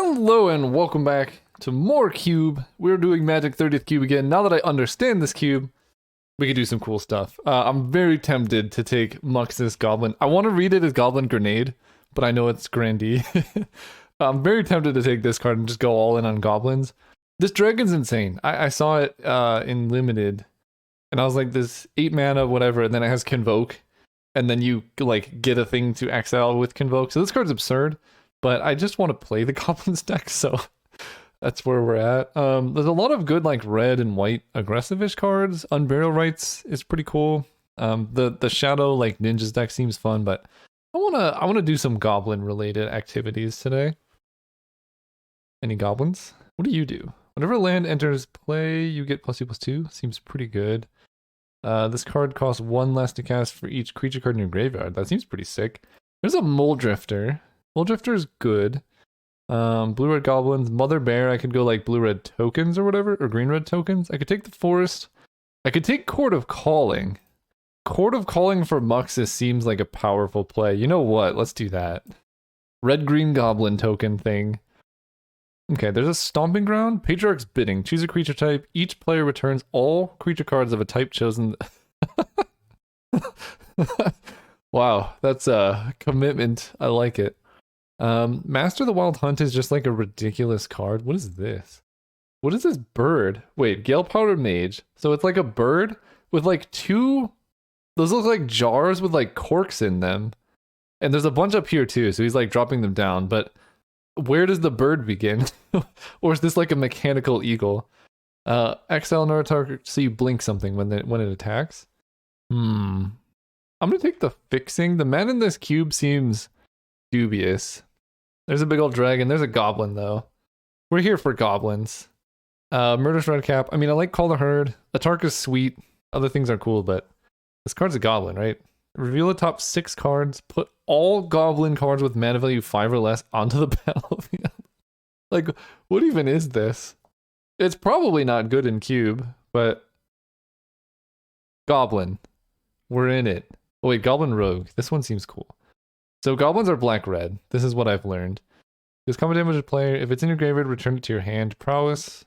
Hello and welcome back to more Cube. We're doing Magic 30th Cube again. Now that I understand this cube, we can do some cool stuff. I'm very tempted to take Mux's Goblin. I want to read it as Goblin Grenade, but I know it's Grandee. I'm very tempted to take this card and just go all in on Goblins. This Dragon's insane. I saw it in Limited, and I was like, this 8 mana, whatever, and then it has Convoke, and then you like get a thing to exile with Convoke. So this card's absurd. But I just want to play the Goblins deck, so that's where we're at. There's a lot of good like red and white aggressive-ish cards. Unburial Rites is pretty cool. The Shadow like Ninjas deck seems fun, but I wanna do some goblin related activities today. Any goblins? What do you do? Whenever land enters play, you get +2/+2. Seems pretty good. This card costs 1 less to cast for each creature card in your graveyard. That seems pretty sick. There's a Mole Drifter. Mole Drifter is good. Blue-red goblins. Mother Bear, I could go like blue-red tokens or whatever, or green-red tokens. I could take the forest. I could take Court of Calling. Court of Calling for Muxus seems like a powerful play. You know what? Let's do that. Red-green goblin token thing. Okay, there's a Stomping Ground. Patriarch's Bidding. Choose a creature type. Each player returns all creature cards of a type chosen. Wow, that's a commitment. I like it. Master the Wild Hunt is just like a ridiculous card. What is this? What is this bird? Wait, Gale Powder Mage. So it's like a bird with like two, those look like jars with like corks in them. And there's a bunch up here too, so he's like dropping them down, but where does the bird begin? Or is this like a mechanical eagle? Exile another target so you blink something when it attacks. I'm gonna take the Fixing. The man in this cube seems dubious. There's a big old dragon. There's a goblin, though. We're here for goblins. Murderous Redcap. I mean, I like Call the Herd. Atark is sweet. Other things are cool, but this card's a goblin, right? Reveal the top 6 cards. Put all goblin cards with mana value 5 or less onto the battlefield. Like, what even is this? It's probably not good in Cube, but Goblin. We're in it. Oh, wait, Goblin Rogue. This one seems cool. So goblins are black-red. This is what I've learned. This combat damage to player. If it's in your graveyard, return it to your hand. Prowess.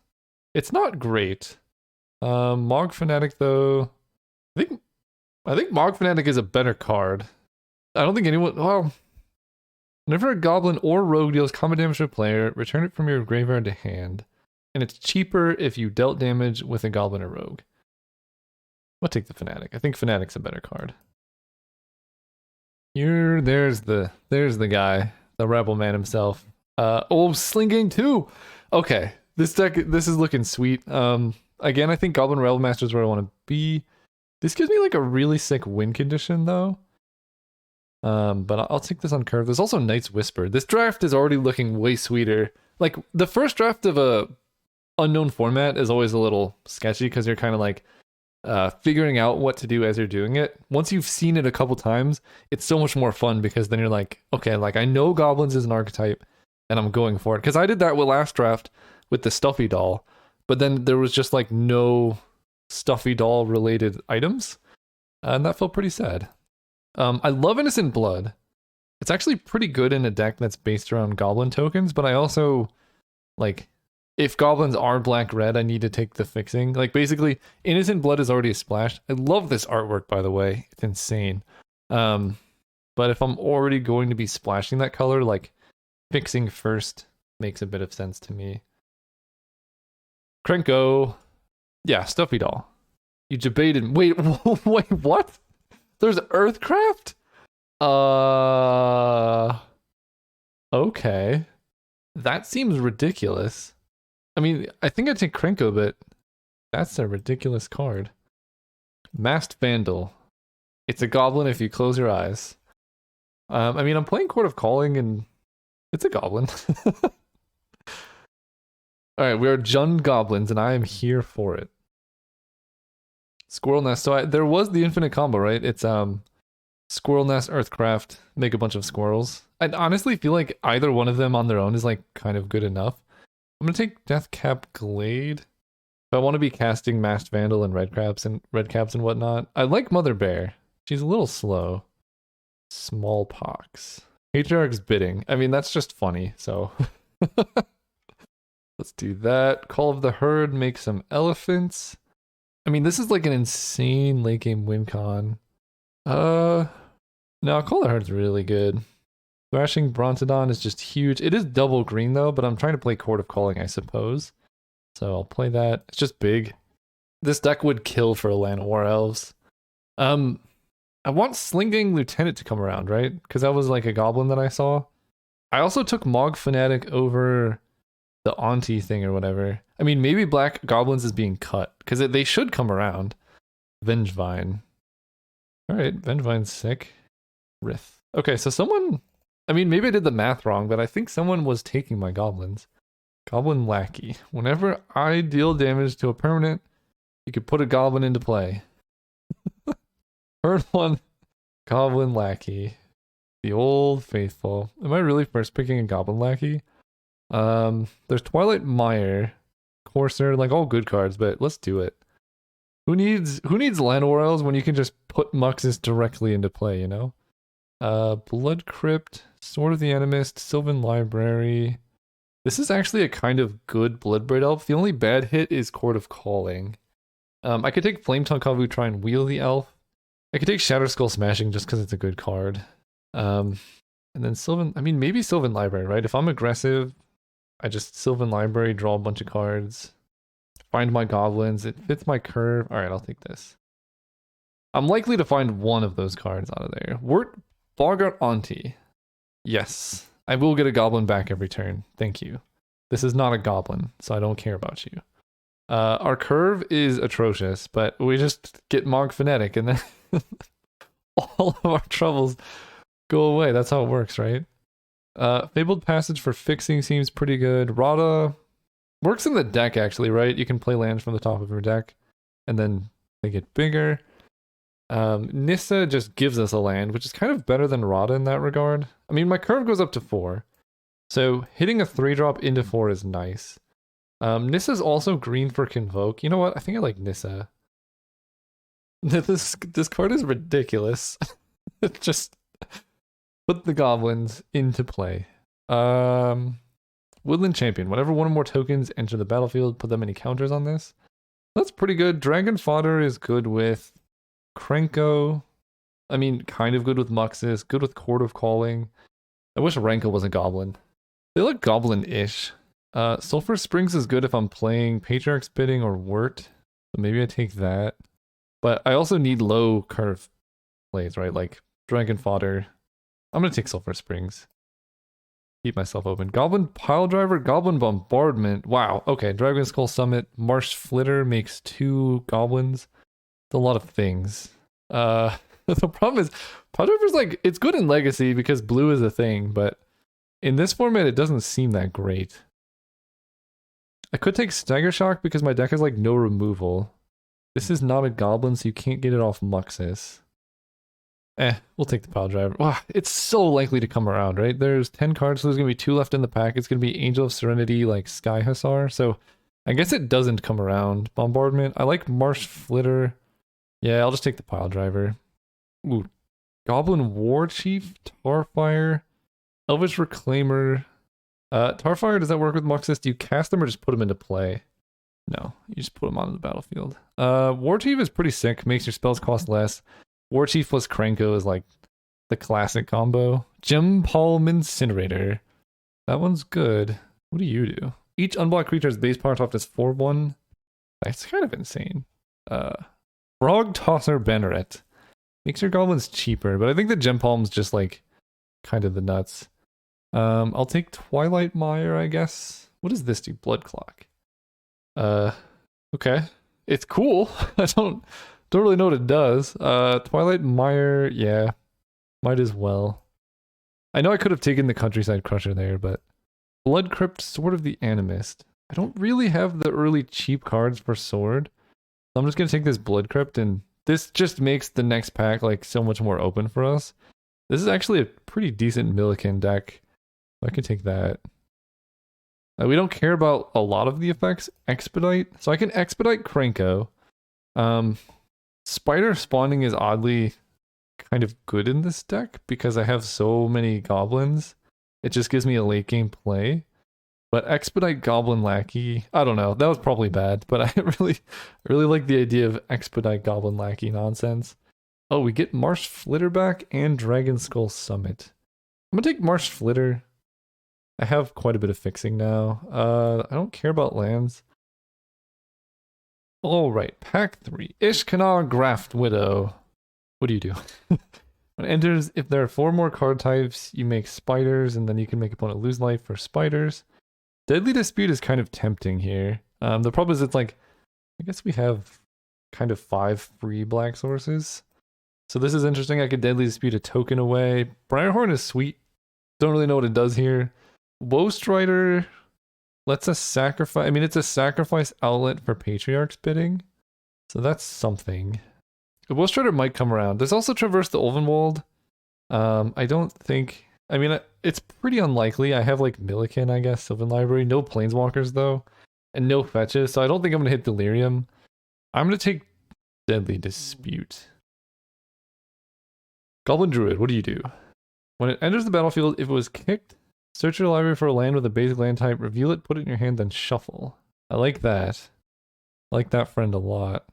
It's not great. Mog Fanatic though. I think Mog Fanatic is a better card. I don't think anyone. Well, whenever a goblin or rogue deals combat damage to a player, return it from your graveyard to hand, and it's cheaper if you dealt damage with a goblin or rogue. I'll take the Fanatic. I think Fanatic's a better card. There's the guy, the rebel man himself. Oh, Slinging 2. Okay, this is looking sweet. Again, I think Goblin Rebel Master is where I want to be. This gives me like a really sick win condition though. But I'll take this on curve. There's also Knight's Whisper. This draft is already looking way sweeter. Like the first draft of a unknown format is always a little sketchy because you're kind of like figuring out what to do as you're doing it. Once you've seen it a couple times, it's so much more fun because then you're like, okay, like I know goblins is an archetype and I'm going for it. Because I did that with last draft with the Stuffy Doll, but then there was just like no Stuffy Doll related items, and that felt pretty sad. I love Innocent Blood. It's actually pretty good in a deck that's based around goblin tokens, but I also like, if goblins are black-red, I need to take the Fixing. Like, basically, Innocent Blood is already a splash. I love this artwork, by the way. It's insane. But if I'm already going to be splashing that color, like, Fixing first makes a bit of sense to me. Krenko. Yeah, Stuffy Doll. You debated. Wait, wait, what? There's Earthcraft? Okay. That seems ridiculous. I mean, I think I'd take Krenko, but that's a ridiculous card. Masked Vandal. It's a goblin if you close your eyes. I mean, I'm playing Court of Calling, and it's a goblin. Alright, we are Jund Goblins, and I am here for it. Squirrel Nest. So there was the infinite combo, right? It's Squirrel Nest, Earthcraft, make a bunch of squirrels. I honestly feel like either one of them on their own is like kind of good enough. I'm gonna take Deathcap Glade. If I want to be casting Masked Vandal and Redcaps and whatnot. I like Mother Bear. She's a little slow. Smallpox. Patriarch's Bidding. I mean, that's just funny, so Let's do that. Call of the Herd, make some elephants. I mean, this is like an insane late game win con. No, Call of the Herd's really good. Thrashing Brontodon is just huge. It is double green though, but I'm trying to play Court of Calling, I suppose. So I'll play that. It's just big. This deck would kill for a Land of War Elves. I want Slinging Lieutenant to come around, right? Because that was like a goblin that I saw. I also took Mog Fanatic over the Auntie thing or whatever. I mean, maybe Black Goblins is being cut because they should come around. Vengevine. All right, Vengevine's sick. Rith. Okay, so someone. I mean, maybe I did the math wrong, but I think someone was taking my goblins. Goblin Lackey. Whenever I deal damage to a permanent, you could put a goblin into play. Third one, Goblin Lackey. The old faithful. Am I really first picking a Goblin Lackey? There's Twilight Mire, Courser, like all good cards, but let's do it. Who needs Land of War Elves when you can just put Muxus directly into play, you know? Blood Crypt, Sword of the Animist, Sylvan Library. This is actually a kind of good Bloodbraid Elf. The only bad hit is Court of Calling. I could take Flametongue Kavu, try and wheel the elf. I could take Shatter Skull Smashing just because it's a good card. And then Sylvan, I mean, maybe Sylvan Library, right? If I'm aggressive, I just Sylvan Library, draw a bunch of cards, find my goblins. It fits my curve. All right, I'll take this. I'm likely to find one of those cards out of there. Wort Boggart Auntie. Yes, I will get a goblin back every turn. Thank you. This is not a goblin, so I don't care about you. Our curve is atrocious, but we just get Mog Fanatic and then all of our troubles go away. That's how it works, right? Fabled Passage for fixing seems pretty good. Rada works in the deck, actually, right? You can play lands from the top of your deck, and then they get bigger. Nissa just gives us a land, which is kind of better than Rada in that regard. I mean, my curve goes up to 4, so hitting a 3-drop into 4 is nice. Nissa's also green for Convoke. You know what? I think I like Nissa. This card is ridiculous. Just put the goblins into play. Woodland Champion. Whenever one or more tokens enter the battlefield, put them any counters on this. That's pretty good. Dragon Fodder is good with Krenko. I mean, kind of good with Muxus. Good with Court of Calling. I wish Renko was a goblin. They look goblin-ish. Sulphur Springs is good if I'm playing Patriarch's Bidding or Wort. So maybe I take that. But I also need low curve plays, right? Like Dragon Fodder. I'm going to take Sulphur Springs. Keep myself open. Goblin Piledriver, Goblin Bombardment. Wow. Okay. Dragon Skull Summit. Marsh Flitter makes 2 goblins. It's a lot of things. The problem is, Piledriver's like, it's good in Legacy because blue is a thing, but in this format, it doesn't seem that great. I could take Stagger Shock because my deck has like no removal. This is not a goblin, so you can't get it off Muxus. We'll take the Piledriver. Wow, it's so likely to come around, right? There's 10 cards, so there's going to be 2 left in the pack. It's going to be Angel of Serenity, like Sky Hussar. So I guess it doesn't come around. Bombardment. I like Marsh Flitter. Yeah, I'll just take the Piledriver. Ooh. Goblin War Chief, Tarfire, Elvish Reclaimer. Tarfire, does that work with Muxus? Do you cast them or just put them into play? No, you just put them onto the battlefield. War Chief is pretty sick. Makes your spells cost less. War Chief plus Krenko is like the classic combo. Gem Palm Incinerator. That one's good. What do you do? Each unblocked creature's base power top is 4/1. That's kind of insane. Frog Tosser Banneret. Makes your goblins cheaper, but I think the Gem Palm's just like kind of the nuts. I'll take Twilight Mire, I guess. What does this do? Blood Clock. Okay. It's cool. I don't really know what it does. Twilight Mire, yeah. Might as well. I know I could have taken the Countryside Crusher there, but Blood Crypt, Sword of the Animist. I don't really have the early cheap cards for Sword. So I'm just gonna take this Blood Crypt, and this just makes the next pack like so much more open for us. This is actually a pretty decent Milliken deck. I can take that. We don't care about a lot of the effects. Expedite. So I can Expedite Krenko. Spider Spawning is oddly kind of good in this deck because I have so many goblins. It just gives me a late game play. But Expedite Goblin Lackey, I don't know. That was probably bad, but I really like the idea of Expedite Goblin Lackey nonsense. Oh, we get Marsh Flitter back and Dragon Skull Summit. I'm gonna take Marsh Flitter. I have quite a bit of fixing now. I don't care about lands. All right, pack 3. Ishkanar Graft Widow. What do you do? When it enters, if there are 4 more card types, you make spiders, and then you can make opponent lose life for spiders. Deadly Dispute is kind of tempting here. The problem is it's like, I guess we have kind of 5 free black sources. So this is interesting. I could Deadly Dispute a token away. Briarhorn is sweet. Don't really know what it does here. Woe Strider lets us sacrifice. I mean, it's a sacrifice outlet for Patriarch's bidding. So that's something. Woe Strider might come around. There's also Traverse the Ulvenwald. I don't think... I mean, it's pretty unlikely. I have like Milliken, I guess, Sylvan Library. No Planeswalkers, though. And no fetches, so I don't think I'm going to hit Delirium. I'm going to take Deadly Dispute. Goblin Druid, what do you do? When it enters the battlefield, if it was kicked, search your library for a land with a basic land type, reveal it, put it in your hand, then shuffle. I like that. I like that friend a lot.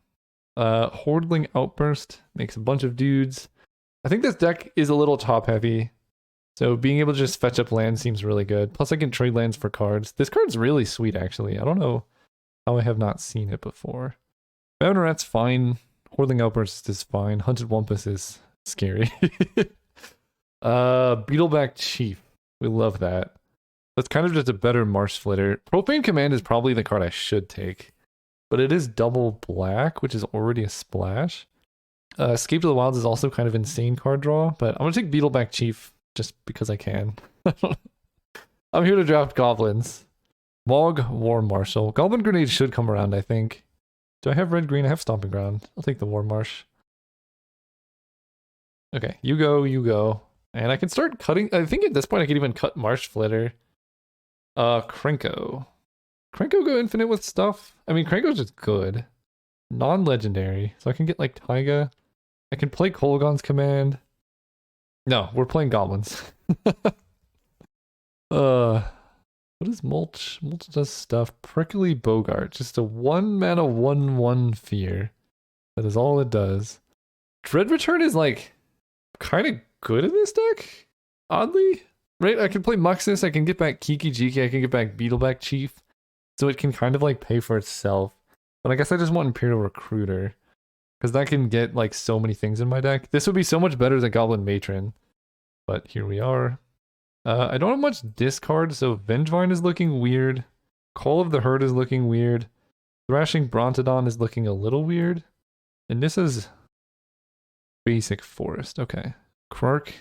Hordling Outburst makes a bunch of dudes. I think this deck is a little top heavy. So being able to just fetch up lands seems really good. Plus I can trade lands for cards. This card's really sweet, actually. I don't know how I have not seen it before. Banneret fine. Hordling Outburst is fine. Hunted Wumpus is scary. Beetleback Chief. We love that. That's kind of just a better Marsh Flitter. Profane Command is probably the card I should take. But it is double black, which is already a splash. Escape to the Wilds is also kind of insane card draw. But I'm going to take Beetleback Chief. Just because I can. I'm here to draft goblins. Mog War Marshal. Goblin Grenade should come around, I think. Do I have red green? I have Stomping Ground. I'll take the War Marsh. Okay, you go, you go. And I can start cutting. I think at this point I could even cut Marsh Flitter. Krenko. Krenko go infinite with stuff? I mean, Krenko's just good. Non-legendary. So I can get like Taiga. I can play Kolaghan's Command. No, we're playing goblins. What is mulch? Mulch does stuff. Prickly Bogart. Just a 1-mana 1/1 fear. That is all it does. Dread Return is like kind of good in this deck. Oddly. Right? I can play Muxus, I can get back Kiki Jiki, I can get back Beetleback Chief. So it can kind of like pay for itself. But I guess I just want Imperial Recruiter. Because that can get like so many things in my deck. This would be so much better than Goblin Matron. But here we are. I don't have much discard, so Vengevine is looking weird. Call of the Herd is looking weird. Thrashing Brontodon is looking a little weird. And this is basic forest. Okay. Krark.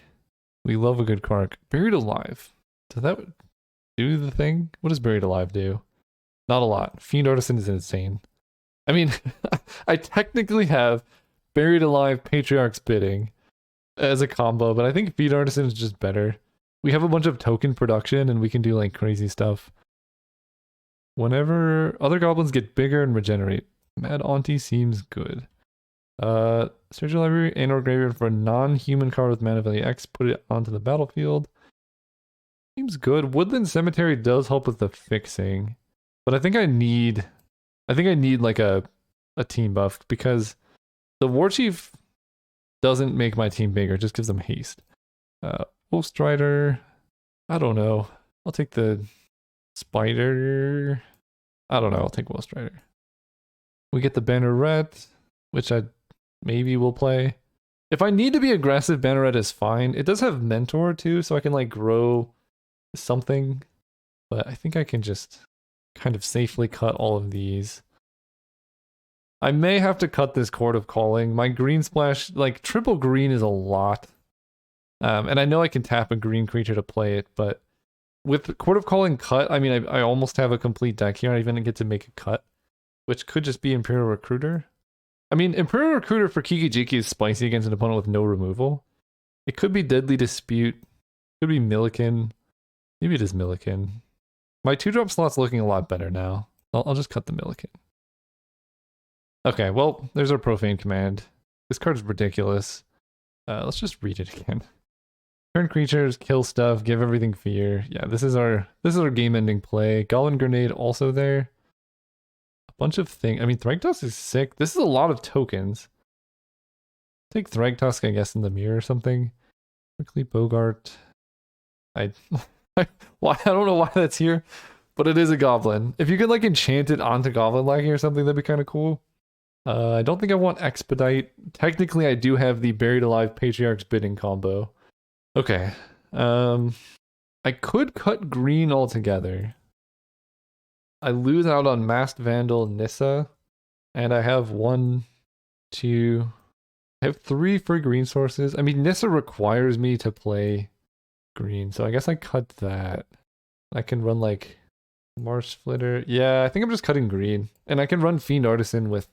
We love a good Krark. Buried Alive. Does that do the thing? What does Buried Alive do? Not a lot. Fiend Artisan is insane. I mean, I technically have Buried Alive, Patriarch's Bidding as a combo, but I think Fiend Artisan is just better. We have a bunch of token production and we can do like crazy stuff. Whenever other goblins get bigger and regenerate, Mad Auntie seems good. Search your library and or graveyard for a non-human card with mana value X, put it onto the battlefield. Seems good. Woodland Cemetery does help with the fixing, but I think I need like a team buff because the Warchief doesn't make my team bigger, it just gives them haste. Wolf Strider, I don't know. I'll take the Spider. I don't know, I'll take Wolf Strider. We get the Banneret, which I maybe will play. If I need to be aggressive, Banneret is fine. It does have Mentor too, so I can like grow something. But I think I can just kind of safely cut all of these. I may have to cut this Court of Calling. My green splash, like triple green is a lot. And I know I can tap a green creature to play it, but with Court of Calling cut, I mean, I almost have a complete deck here. I even get to make a cut, which could just be Imperial Recruiter. I mean, Imperial Recruiter for Kiki Jiki is spicy against an opponent with no removal. It could be Deadly Dispute. It could be Milliken. Maybe it is Milliken. My 2-drop slot's looking a lot better now. I'll just cut the Milliken. Okay, well, there's our Profane Command. This card's ridiculous. Let's just read it again. Turn creatures, kill stuff, give everything fear. Yeah, this is our game-ending play. Goblin Grenade also there. A bunch of things. I mean, Thragtusk is sick. This is a lot of tokens. Take Thragtusk, I guess, in the mirror or something. Quickly Bogart. I why I don't know why that's here, but it is a goblin. If you could like enchant it onto Goblin Lackey or something, that'd be kind of cool. I don't think I want Expedite. Technically, I do have the Buried Alive Patriarch's Bidding combo. Okay. I could cut green altogether. I lose out on Masked Vandal, Nissa, and I have 1, 2. I have 3 free green sources. I mean, Nissa requires me to play green, so I guess I cut that. I can run like Marsh Flitter. Yeah, I think I'm just cutting green. And I can run Fiend Artisan with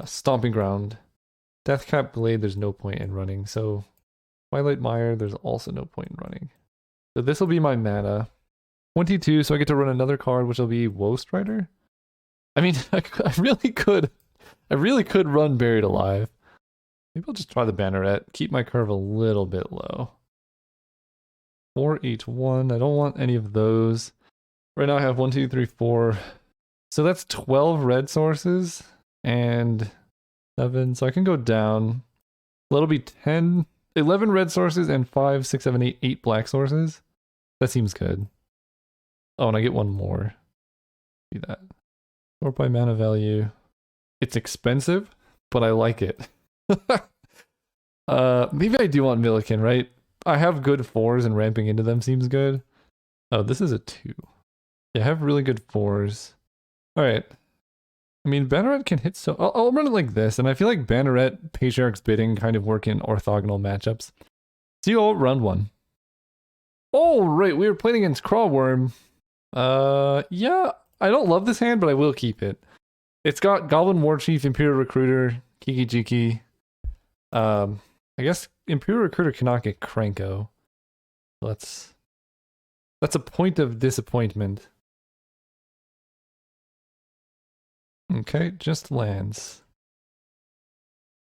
Stomping Ground. Deathcap Blade, there's no point in running. So Twilight Mire, there's also no point in running. So this will be my mana. 22, so I get to run another card, which will be Woe Strider. I mean, I really could run Buried Alive. Maybe I'll just try the Banneret. Keep my curve a little bit low. 4 each one. I don't want any of those. Right now I have 1, 2, 3, 4. So that's 12 red sources and 7. So I can go down. That'll be 10, 11 red sources and 5, 6, 7, 8, 8 black sources. That seems good. Oh, and I get one more. See that. Sort by mana value. It's expensive, but I like it. Maybe I do want Milliken, right? I have good 4s and ramping into them seems good. Oh, this is a 2. Yeah, I have really good 4s. Alright. I mean, Banneret can hit so... I'll run it like this, and I feel like Banneret, Patriarch's Bidding kind of work in orthogonal matchups. So you'll round 1. Oh, right, we were playing against Crawworm. Yeah, I don't love this hand, but I will keep it. It's got Goblin Warchief, Imperial Recruiter, Kiki Jiki. I guess Imperial Recruiter cannot get Kranko. That's a point of disappointment. Okay, just lands.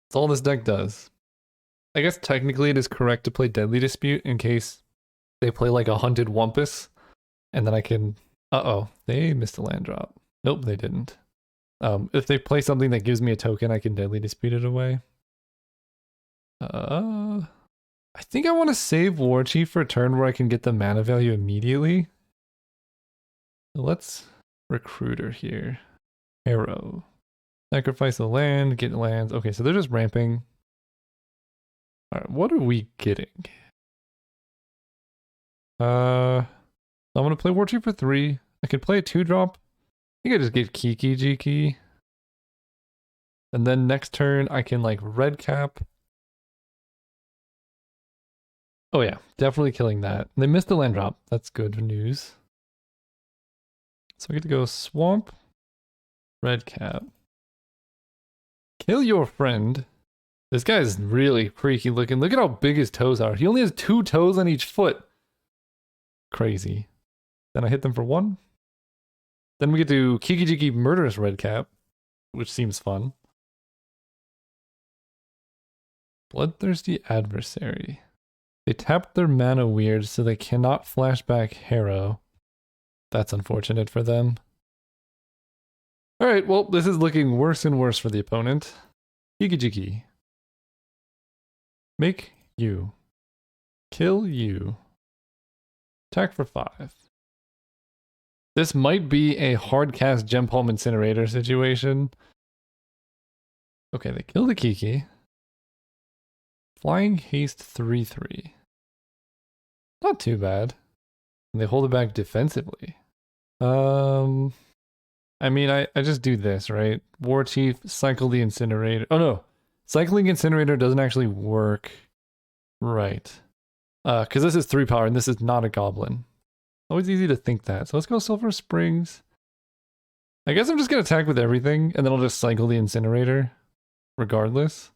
That's all this deck does. I guess technically it is correct to play Deadly Dispute in case they play like a Hunted Wumpus. And then I can... Uh-oh, they missed a land drop. Nope, they didn't. If they play something that gives me a token, I can Deadly Dispute it away. I think I want to save Warchief for a turn where I can get the mana value immediately. So let's Recruiter here. Arrow. Sacrifice a land, get lands. Okay, so they're just ramping. Alright, what are we getting? I'm gonna play Warchief for 3. I could play a 2-drop. I think I just get Kiki Jiki. And then next turn I can like red cap. Oh yeah, definitely killing that. They missed the land drop. That's good news. So I get to go swamp, red cap. Kill your friend. This guy is really freaky looking. Look at how big his toes are. He only has 2 toes on each foot. Crazy. Then I hit them for 1. Then we get to Kiki Jiki Murderous Red Cap, which seems fun. Bloodthirsty Adversary. They tapped their mana weird, so they cannot flashback Harrow. That's unfortunate for them. Alright, well, this is looking worse and worse for the opponent. Kiki Jiki. Make you. Kill you. Attack for 5. This might be a hard cast Gem Palm Incinerator situation. Okay, they kill the Kiki. Flying Haste 3/3. Not too bad. And they hold it back defensively. I mean, I just do this, right? Warchief, cycle the Incinerator. Oh no, cycling Incinerator doesn't actually work. Right. Because this is 3 power and this is not a goblin. Always easy to think that. So let's go Sulphur Springs. I guess I'm just going to attack with everything and then I'll just cycle the Incinerator regardless.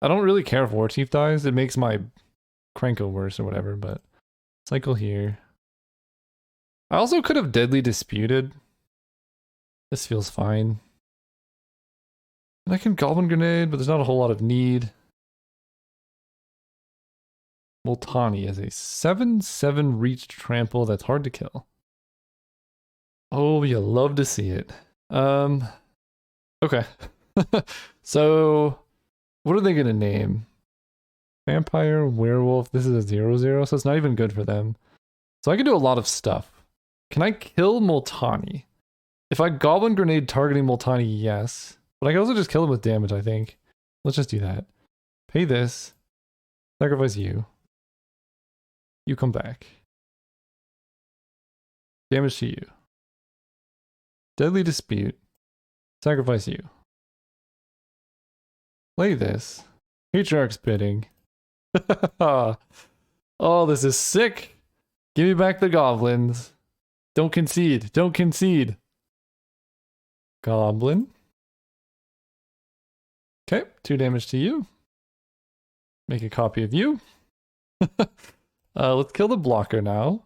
I don't really care if Warchief dies. It makes my Kranko worse or whatever, but cycle here. I also could have Deadly Disputed. This feels fine. And I can Goblin Grenade, but there's not a whole lot of need. Multani is a 7/7 reach trample that's hard to kill. Oh, you love to see it. Okay. So, what are they gonna name? Vampire, werewolf. This is a 0/0, so it's not even good for them. So I can do a lot of stuff. Can I kill Multani? If I Goblin Grenade targeting Multani, yes. But I can also just kill him with damage, I think. Let's just do that. Pay this. Sacrifice you. You come back. Damage to you. Deadly Dispute. Sacrifice you. Play this. Patriarch's Bidding. Oh, this is sick. Give me back the goblins. Don't concede. Don't concede. Goblin. Okay, 2 damage to you. Make a copy of you. Let's kill the blocker now.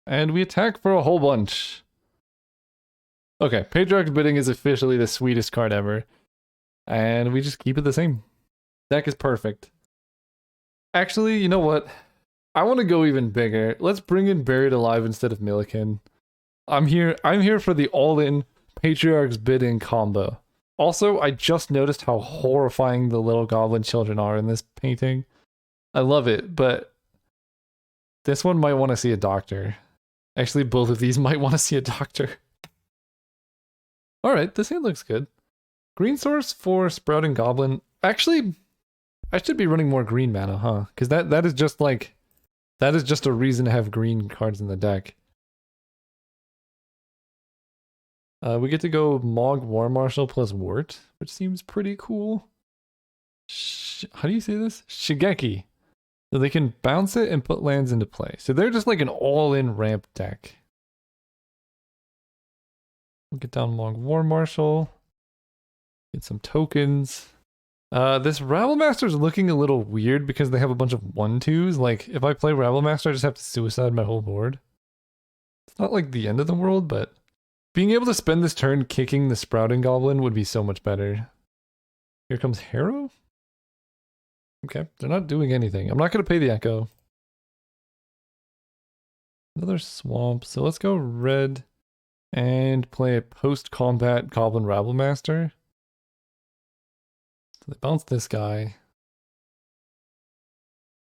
And we attack for a whole bunch. Okay, Patriarch's Bidding is officially the sweetest card ever. And we just keep it the same. Deck is perfect. Actually, you know what? I want to go even bigger. Let's bring in Buried Alive instead of Milliken. I'm here for the all-in Patriarch's Bidding combo. Also, I just noticed how horrifying the little goblin children are in this painting. I love it, but this one might want to see a doctor. Actually, both of these might want to see a doctor. Alright, this hand looks good. Green source for Sprouting Goblin. Actually, I should be running more green mana, huh? Because that is just like... that is just a reason to have green cards in the deck. We get to go Mog War Marshal plus Wort, which seems pretty cool. How do you say this? Shigeki. So they can bounce it and put lands into play. So they're just like an all-in ramp deck. We'll get down Mog War Marshal. Get some tokens. This Rabblemaster is looking a little weird because they have a bunch of 1/2s. Like, if I play Rabblemaster, I just have to suicide my whole board. It's not like the end of the world, but being able to spend this turn kicking the Sprouting Goblin would be so much better. Here comes Harrow? Okay, they're not doing anything. I'm not going to pay the Echo. Another Swamp. So let's go red and play a post-combat Goblin Rabblemaster. So they bounce this guy.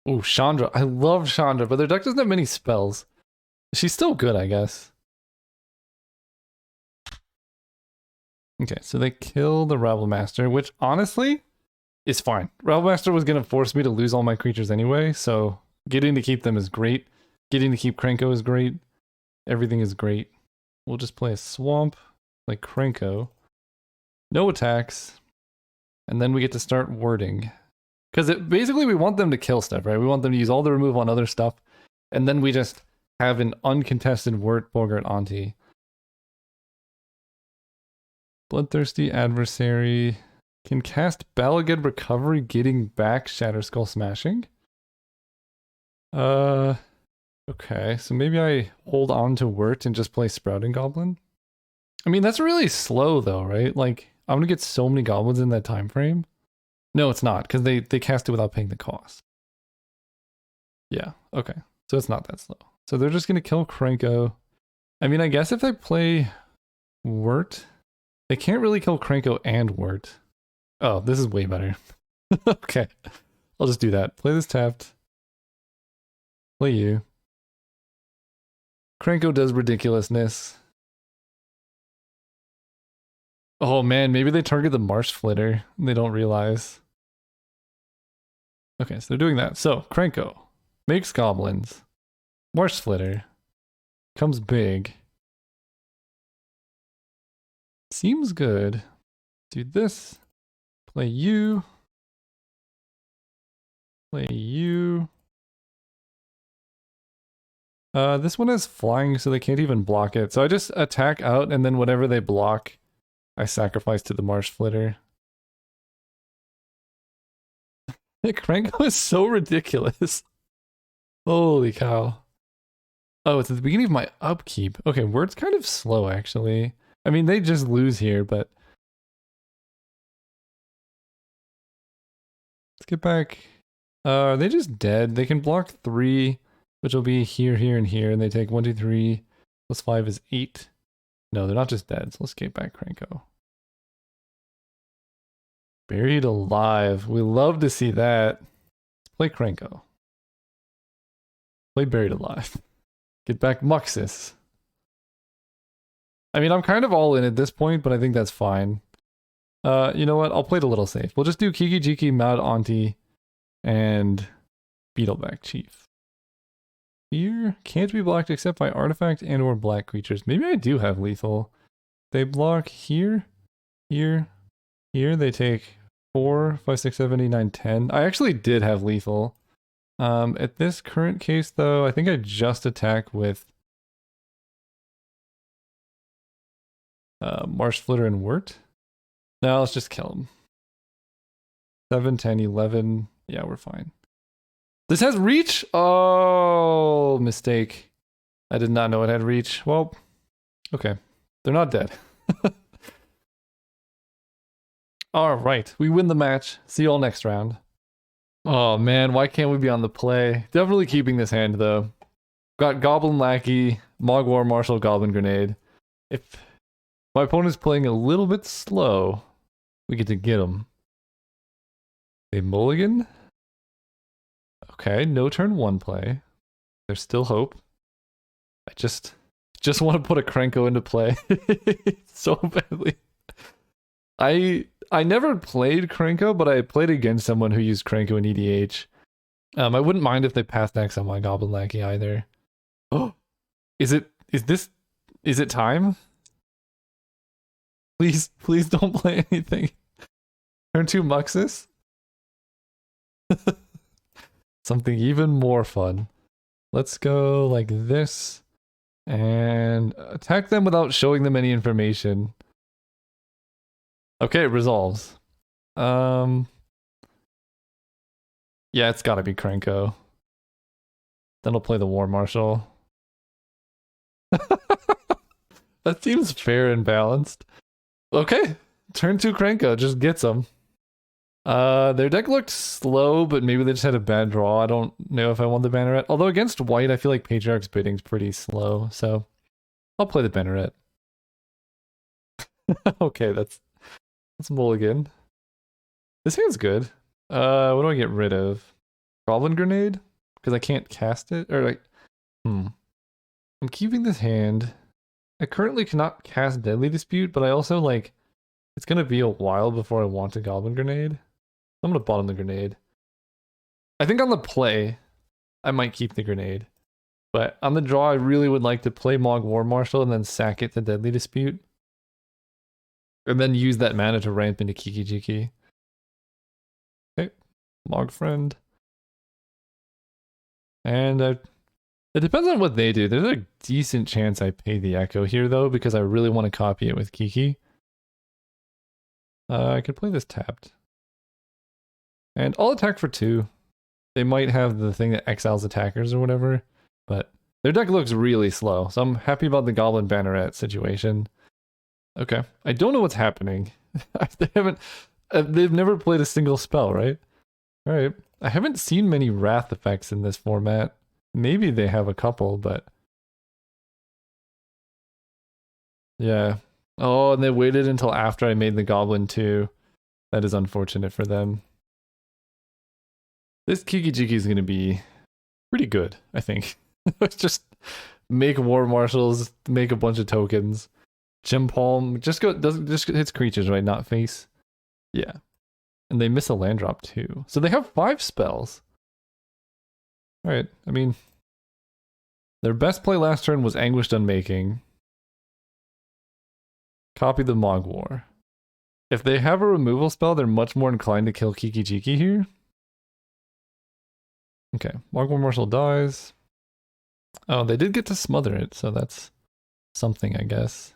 Oh, Chandra. I love Chandra, but their deck doesn't have many spells. She's still good, I guess. Okay, so they kill the Rabblemaster, which honestly is fine. Rabblemaster was going to force me to lose all my creatures anyway, so getting to keep them is great. Getting to keep Krenko is great. Everything is great. We'll just play a Swamp, like Krenko. No attacks. And then we get to start wording. Because basically we want them to kill stuff, right? We want them to use all the remove on other stuff. And then we just have an uncontested Wort Bogart Auntie. Bloodthirsty Adversary. Can cast Balagad Recovery, getting back Shatter Skull Smashing. Okay, so maybe I hold on to Wort and just play Sprouting Goblin. I mean, that's really slow though, right? Like, I'm gonna get so many goblins in that time frame. No, it's not, because they cast it without paying the cost. Yeah, okay. So it's not that slow. So they're just gonna kill Krenko. I mean, I guess if they play Wort, they can't really kill Krenko and Wort. Oh, this is way better. Okay, I'll just do that. Play this tapped. Play you. Krenko does ridiculousness. Oh man, maybe they target the Marsh Flitter and they don't realize. Okay, so they're doing that. So, Krenko makes goblins. Marsh Flitter comes big. Seems good. Do this. Play you. Play you. This one has flying, so they can't even block it. So I just attack out, and then whatever they block, I sacrifice to the Marsh Flitter. Krenko is so ridiculous. Holy cow. Oh, it's at the beginning of my upkeep. Okay, Word's kind of slow, actually. I mean, they just lose here, but... let's get back... Are they just dead? They can block 3, which will be here, here, and here, and they take 1, 2, 3, plus 5 is 8. No, they're not just dead, so let's get back Krenko. Buried alive. We love to see that. Let's play Krenko. Play Buried Alive. Get back Muxus. I mean, I'm kind of all in at this point, but I think that's fine. You know what? I'll play it a little safe. We'll just do Kiki Jiki, Mad Auntie, and Beetleback Chief. Here can't be blocked except by artifact and or black creatures. Maybe I do have lethal. They block here, here, here. They take 4, 5, 6, 7, 8, 9, 10. I actually did have lethal. At this current case though, I think I just attack with Marsh Flitter and Wirt. Now let's just kill him. 7, 10, 11. Yeah, we're fine. This has reach? Oh, mistake. I did not know it had reach. Well, okay. They're not dead. All right, we win the match. See you all next round. Oh man, why can't we be on the play? Definitely keeping this hand though. Got Goblin Lackey, Mogwar Marshal, Goblin Grenade. If my opponent's playing a little bit slow, we get to get him. They mulligan? Okay, no turn 1 play. There's still hope. I just want to put a Krenko into play so badly. I never played Krenko, but I played against someone who used Krenko in EDH. I wouldn't mind if they passed X on my Goblin Lackey either. Oh, is it time? Please don't play anything. Turn 2 Muxus? Something even more fun. Let's go like this and attack them without showing them any information. Okay, it resolves. Yeah, it's gotta be Krenko. Then I'll play the War Marshal. That seems fair and balanced. Okay, turn 2 Krenko just gets them. Their deck looked slow, but maybe they just had a bad draw. I don't know if I want the Banneret. Although against white, I feel like Patriarch's Bidding's pretty slow, so I'll play the Banneret. Okay, that's mulligan. This hand's good. What do I get rid of? Goblin Grenade? Because I can't cast it? Or like, I'm keeping this hand. I currently cannot cast Deadly Dispute, but I also like, it's gonna be a while before I want a Goblin Grenade. I'm gonna bottom the grenade. I think on the play, I might keep the grenade. But on the draw, I really would like to play Mog War Marshal and then sack it to Deadly Dispute. And then use that mana to ramp into Kiki Jiki. Okay, Mog Friend. And it depends on what they do. There's a decent chance I pay the Echo here though, because I really want to copy it with Kiki. I could play this tapped. And I'll attack for 2. They might have the thing that exiles attackers or whatever, but their deck looks really slow, so I'm happy about the Goblin Banneret situation. Okay, I don't know what's happening. They've never played a single spell, right? Alright, I haven't seen many Wrath effects in this format. Maybe they have a couple, but... yeah. Oh, and they waited until after I made the Goblin too. That is unfortunate for them. This Kiki Jiki is going to be pretty good, I think. Just make War Marshals, make a bunch of tokens. Gem Palm, just hits creatures, right? Not face. Yeah. And they miss a land drop too. So they have 5 spells. Alright, I mean, their best play last turn was Anguished Unmaking. Copy the Mogwar. If they have a removal spell, they're much more inclined to kill Kiki Jiki here. Okay, Mogwar Marshal dies. Oh, they did get to smother it, so that's something, I guess.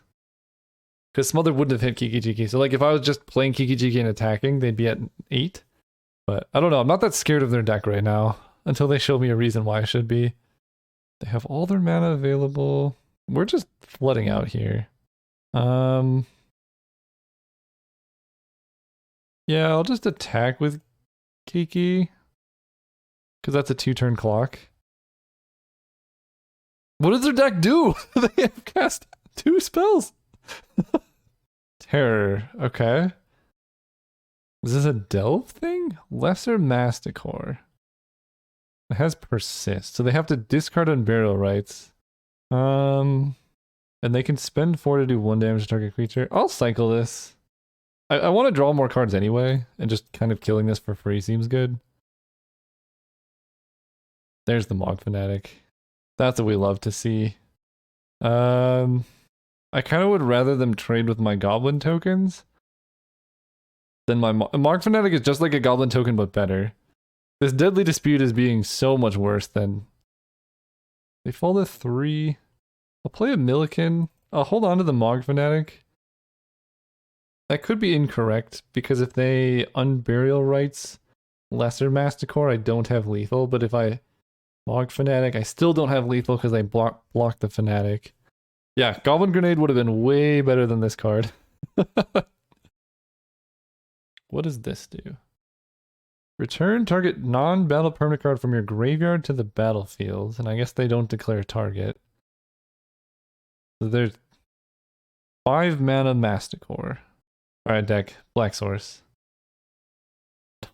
Because smother wouldn't have hit Kiki Jiki. So, like, if I was just playing Kiki Jiki and attacking, they'd be at 8. But I don't know. I'm not that scared of their deck right now until they show me a reason why I should be. They have all their mana available. We're just flooding out here. Yeah, I'll just attack with Kiki. Because that's a 2-turn clock. What does their deck do? They have cast 2 spells. Terror. Okay. Is this a delve thing? Lesser Masticore. It has persist. So they have to discard Unburial Rites. And they can spend 4 to do 1 damage to target creature. I'll cycle this. I want to draw more cards anyway, and just kind of killing this for free seems good. There's the Mog Fanatic. That's what we love to see. I kind of would rather them trade with my Goblin tokens than my Mog Fanatic is just like a Goblin token, but better. This Deadly Dispute is being so much worse than... They fall to 3. I'll play a Milliken. I'll hold on to the Mog Fanatic. That could be incorrect, because if they Unburial Rites Lesser Masticore, I don't have lethal, but if I Mog Fanatic, I still don't have lethal because I block the Fanatic. Yeah, Goblin Grenade would have been way better than this card. What does this do? Return target non-battle permanent card from your graveyard to the battlefield, and I guess they don't declare target. So there's 5 mana Masticore. Alright, deck. Black Source.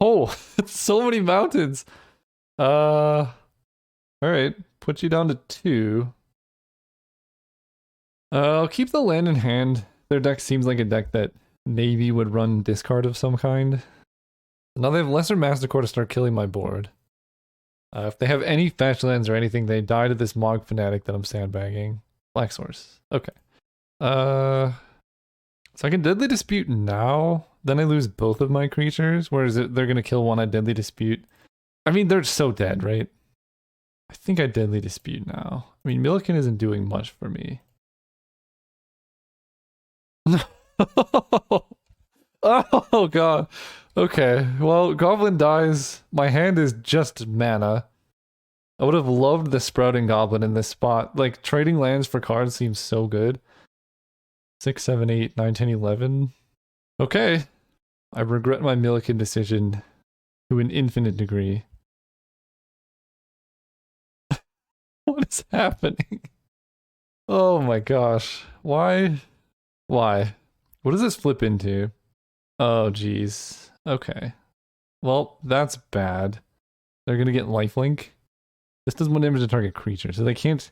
Oh, it's so many mountains. Alright, put you down to 2. I'll keep the land in hand. Their deck seems like a deck that Navy would run discard of some kind. Now they have Lesser Masticore to start killing my board. If they have any fetch lands or anything, they die to this Mog Fanatic that I'm sandbagging. Black Source. Okay. So I can Deadly Dispute now, then I lose both of my creatures, whereas they're going to kill one at Deadly Dispute. I mean, they're so dead, right? I think I Deadly Dispute now. I mean, Milliken isn't doing much for me. Oh god. Okay, well, Goblin dies. My hand is just mana. I would have loved the Sprouting Goblin in this spot. Like, trading lands for cards seems so good. 6, 7, 8, 9, 10, 11. Okay. I regret my Milliken decision to an infinite degree. What is happening? Oh my gosh. Why? Why? What does this flip into? Oh geez. Okay. Well, that's bad. They're gonna get lifelink. This does 1 damage to target creature, so they can't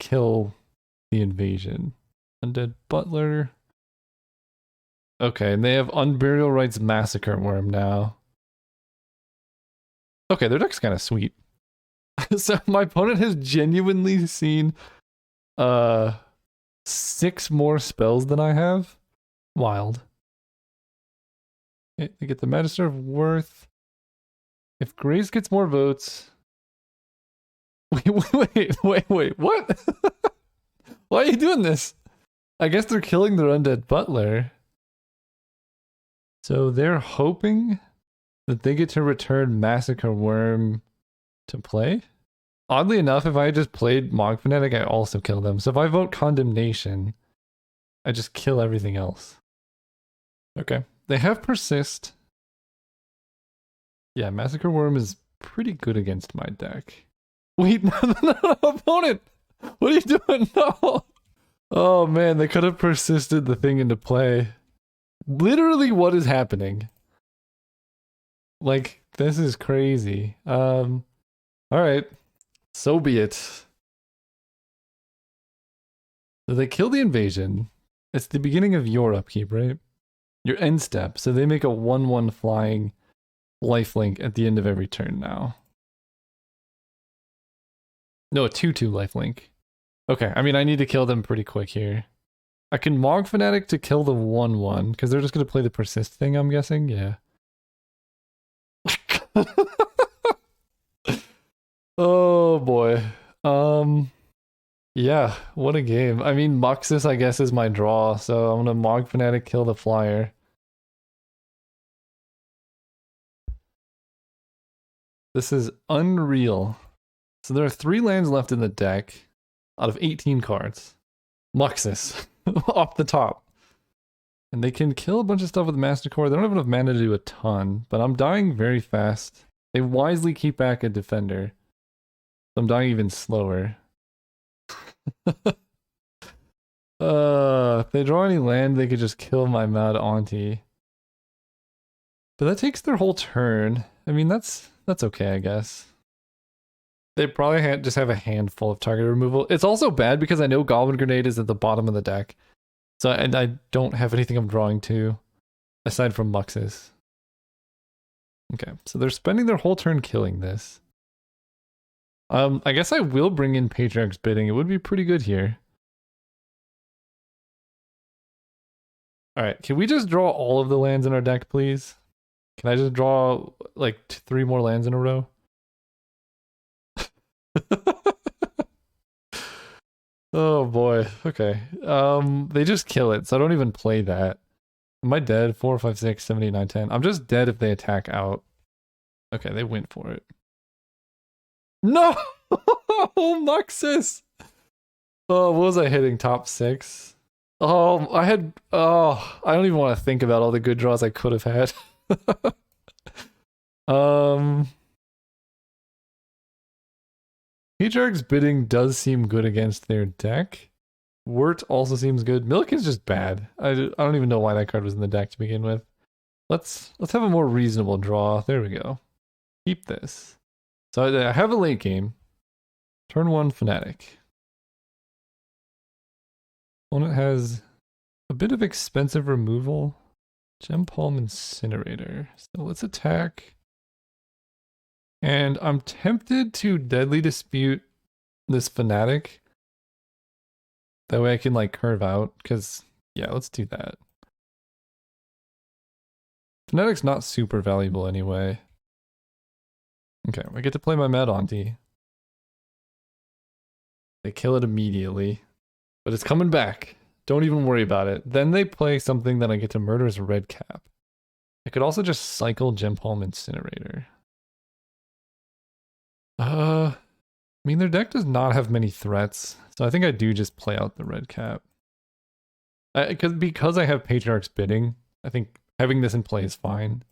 kill the invasion. Undead Butler. Okay, and they have Unburial Rites Massacre Worm now. Okay, their deck's kind of sweet. So my opponent has genuinely seen 6 more spells than I have. Wild. Okay, they get the Magister of Worth. If Grace gets more votes... Wait, what? Why are you doing this? I guess they're killing their Undead Butler. So they're hoping that they get to return Massacre Worm to play? Oddly enough, if I just played Mog Fanatic, I also kill them. So if I vote Condemnation, I just kill everything else. Okay. They have Persist. Yeah, Massacre Worm is pretty good against my deck. Wait, no, opponent! What are you doing? No! Oh man, they could have persisted the thing into play. Literally, what is happening? Like, this is crazy. Alright. So be it. So they kill the invasion. It's the beginning of your upkeep, right? Your end step. So they make a 1/1 flying lifelink at the end of every turn now. No, a 2/2 lifelink. Okay, I mean, I need to kill them pretty quick here. I can Mog Fanatic to kill the 1/1, because they're just going to play the Persist thing, I'm guessing? Yeah. Oh boy. Yeah, what a game. I mean, Muxus, I guess, is my draw, so I'm gonna Mog Fanatic kill the flyer. This is unreal. So there are 3 lands left in the deck out of 18 cards. Muxus, off the top. And they can kill a bunch of stuff with Master Core. They don't have enough mana to do a ton, but I'm dying very fast. They wisely keep back a defender. So I'm dying even slower. If they draw any land, they could just kill my Mad Auntie. But that takes their whole turn. I mean, that's okay, I guess. They probably just have a handful of target removal. It's also bad because I know Goblin Grenade is at the bottom of the deck. So and I don't have anything I'm drawing to, aside from Muxus. Okay, so they're spending their whole turn killing this. I guess I will bring in Patriarch's Bidding. It would be pretty good here. Alright, can we just draw all of the lands in our deck, please? Can I just draw, like, 3 more lands in a row? Oh boy, okay. They just kill it, so I don't even play that. Am I dead? 4, 5, 6, 7, 8, 9, 10. I'm just dead if they attack out. Okay, they went for it. No! Muxus! Oh, what was I hitting? Top 6? Oh, I don't even want to think about all the good draws I could have had. Patriarch's Bidding does seem good against their deck. Wirt also seems good. Milk is just bad. I don't even know why that card was in the deck to begin with. Let's have a more reasonable draw. There we go. Keep this. So I have a late game. Turn 1 Fnatic. Opponent has a bit of expensive removal. Gem Palm Incinerator. So let's attack. And I'm tempted to Deadly Dispute this Fnatic. That way I can like curve out, because yeah, let's do that. Fnatic's not super valuable anyway. Okay, I get to play my Mad Auntie. They kill it immediately. But it's coming back. Don't even worry about it. Then they play something that I get to murder as a red cap. I could also just cycle Gem Palm Incinerator. I mean, their deck does not have many threats, so I think I do just play out the red cap. Because I have Patriarch's Bidding, I think having this in play is fine.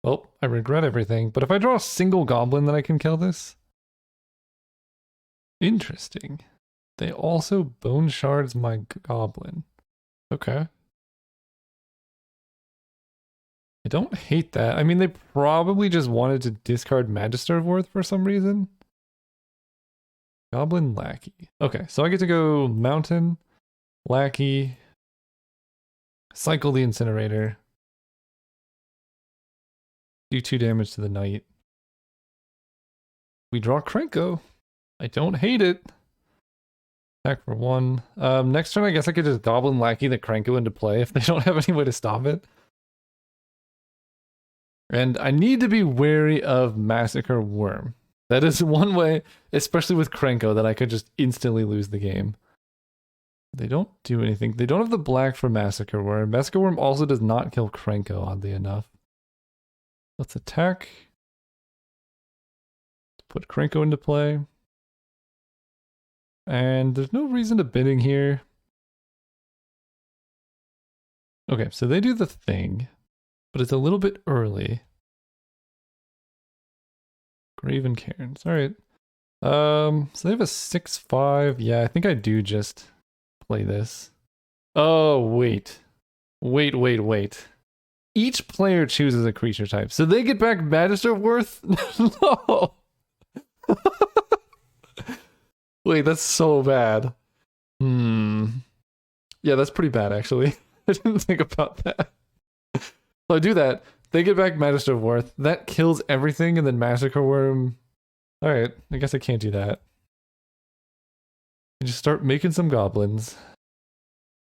Well, I regret everything, but if I draw a single goblin, then I can kill this. Interesting. They also bone shards my goblin. Okay. I don't hate that. I mean, they probably just wanted to discard Magister of Worth for some reason. Goblin Lackey. Okay, so I get to go Mountain, Lackey, cycle the Incinerator, do 2 damage to the Knight. We draw Krenko. I don't hate it. Attack for 1. Next turn, I guess I could just Goblin Lackey the Krenko into play if they don't have any way to stop it. And I need to be wary of Massacre Worm. That is one way, especially with Krenko, that I could just instantly lose the game. They don't do anything. They don't have the black for Massacre Worm. Massacre Worm also does not kill Krenko, oddly enough. Let's attack. Put Krenko into play. And there's no reason to bidding here. Okay, so they do the thing, but it's a little bit early. Graven Cairns. Alright. So they have a 6/5. Yeah, I think I do just play this. Oh, wait. Wait. Each player chooses a creature type. So they get back Magister of Worth? No! Wait, that's so bad. Yeah, that's pretty bad, actually. I didn't think about that. So I do that. They get back Magister of Worth. That kills everything, and then Massacre Worm. Alright, I guess I can't do that. I just start making some goblins.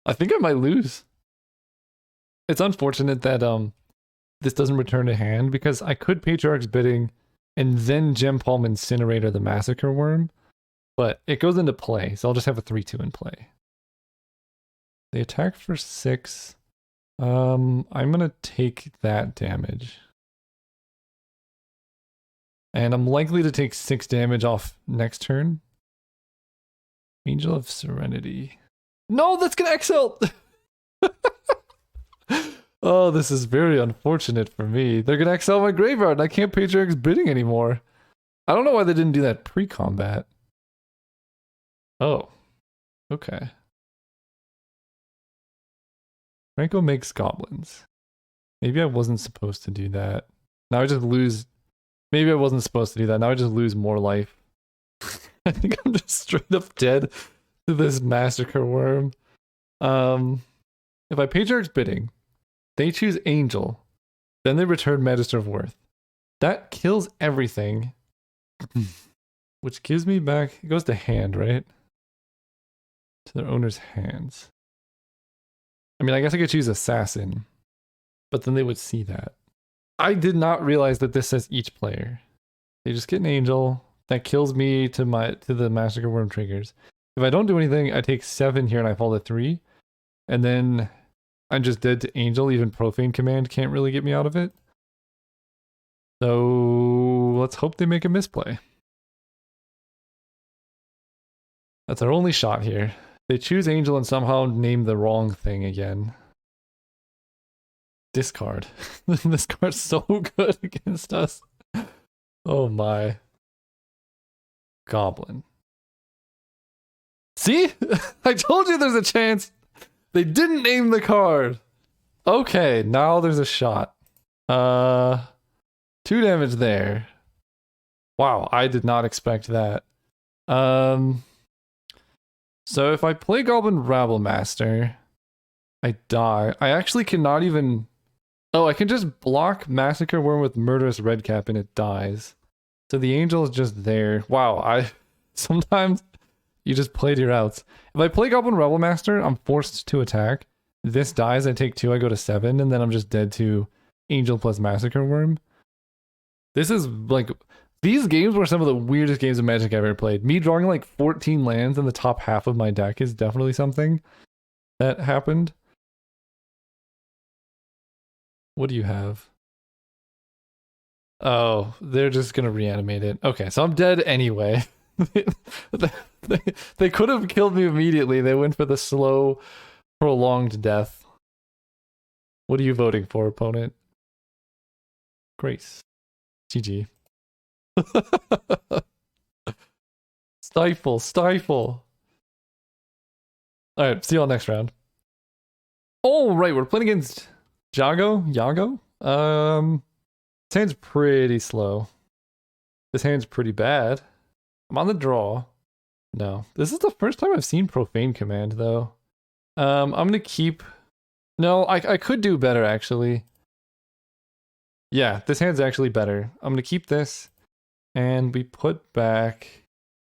I think I might lose. It's unfortunate that this doesn't return to hand, because I could Patriarch's Bidding and then Gem Palm Incinerator the Massacre Worm, but it goes into play, so I'll just have a 3/2 in play. They attack for 6. I'm gonna take that damage. And I'm likely to take 6 damage off next turn. Angel of Serenity. No, that's gonna exile! Oh, this is very unfortunate for me. They're gonna excel my graveyard and I can't Patriarch's Bidding anymore. I don't know why they didn't do that pre-combat. Oh. Okay. Franco makes goblins. Maybe I wasn't supposed to do that. Now I just lose... Maybe I wasn't supposed to do that. Now I just lose more life. I think I'm just straight up dead to this Massacre Worm. If I Patriarch's Bidding, they choose Angel, then they return Magister of Worth. That kills everything. Which gives me back... It goes to hand, right? To their owner's hands. I mean, I guess I could choose Assassin, but then they would see that. I did not realize that this says each player. They just get an Angel. That kills me to the Massacre Worm triggers. If I don't do anything, I take 7 here and I fall to 3. And then I'm just dead to Angel. Even Profane Command can't really get me out of it. So let's hope they make a misplay. That's our only shot here. They choose Angel and somehow name the wrong thing again. Discard. This card's so good against us. Oh my. Goblin. See? I told you there's a chance. They didn't name the card. Okay, now there's a shot. 2 damage there. Wow, I did not expect that. So if I play Goblin Rabblemaster, I die. I actually cannot even... Oh, I can just block Massacre Worm with Murderous Redcap and it dies. So the Angel is just there. Wow, sometimes you just played your outs. If I play Goblin Rabblemaster, I'm forced to attack. This dies, I take 2, I go to 7, and then I'm just dead to Angel plus Massacre Worm. This is like... These games were some of the weirdest games of Magic I've ever played. Me drawing like 14 lands in the top half of my deck is definitely something that happened. What do you have? Oh, they're just gonna reanimate it. Okay, so I'm dead anyway. They could have killed me immediately. They went for the slow, prolonged death. What are you voting for, opponent? Grace. GG. Stifle. Alright, see y'all next round. Oh, right, we're playing against Yago? This hand's pretty slow. This hand's pretty bad. I'm on the draw. No. This is the first time I've seen Profane Command, though. I'm gonna keep... No, I could do better, actually. Yeah, this hand's actually better. I'm gonna keep this. And we put back...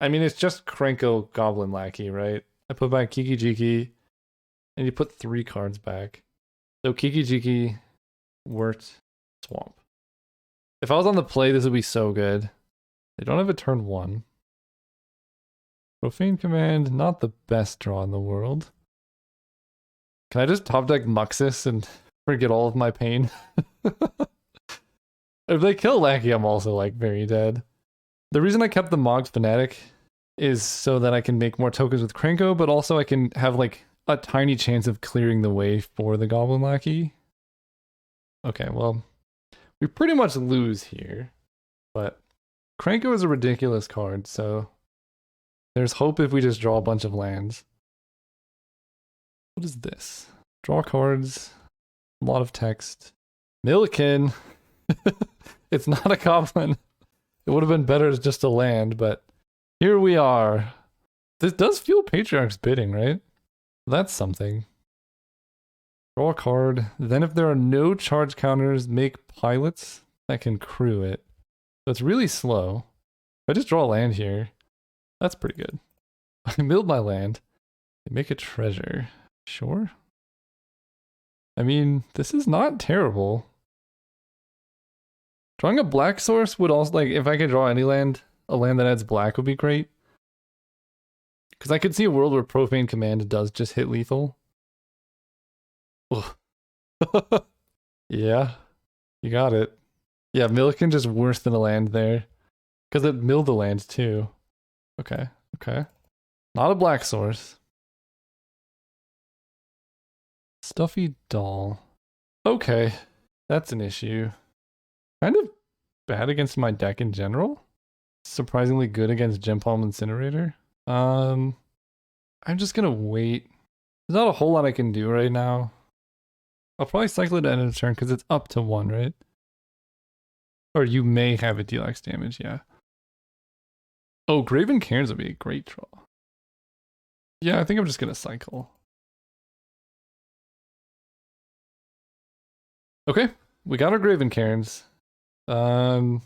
I mean, it's just Krenko Goblin Lackey, right? I put back Kiki Jiki. And you put 3 cards back. So Kiki Jiki, Wort, Swamp. If I was on the play, this would be so good. They don't have a turn 1. Profane Command, not the best draw in the world. Can I just top deck Muxus and forget all of my pain? If they kill Lackey, I'm also like very dead. The reason I kept the Mog's Fanatic is so that I can make more tokens with Krenko, but also I can have like a tiny chance of clearing the way for the Goblin Lackey. Okay, well, we pretty much lose here, but Krenko is a ridiculous card, so there's hope if we just draw a bunch of lands. What is this? Draw cards, a lot of text. Milliken! It's not a goblin. It would have been better as just a land, but here we are. This does feel Patriarch's Bidding, right? That's something. Draw a card. Then if there are no charge counters, make pilots that can crew it. So it's really slow. If I just draw a land here, that's pretty good. I milled my land. Make a treasure. Sure. I mean, this is not terrible. Drawing a black source would also, like, if I could draw any land, a land that adds black would be great. Because I could see a world where Profane Command does just hit lethal. Yeah, you got it. Yeah, Milliken just worse than a land there. Because it milled the land too. Okay. Not a black source. Stuffy doll. Okay, that's an issue. Kind of bad against my deck in general. Surprisingly good against Gem Palm Incinerator. I'm just gonna wait. There's not a whole lot I can do right now. I'll probably cycle it at end of turn because it's up to 1, right? Or you may have it deal X damage, yeah. Oh, Graven Cairns would be a great draw. Yeah, I think I'm just gonna cycle. Okay, we got our Graven Cairns. Let's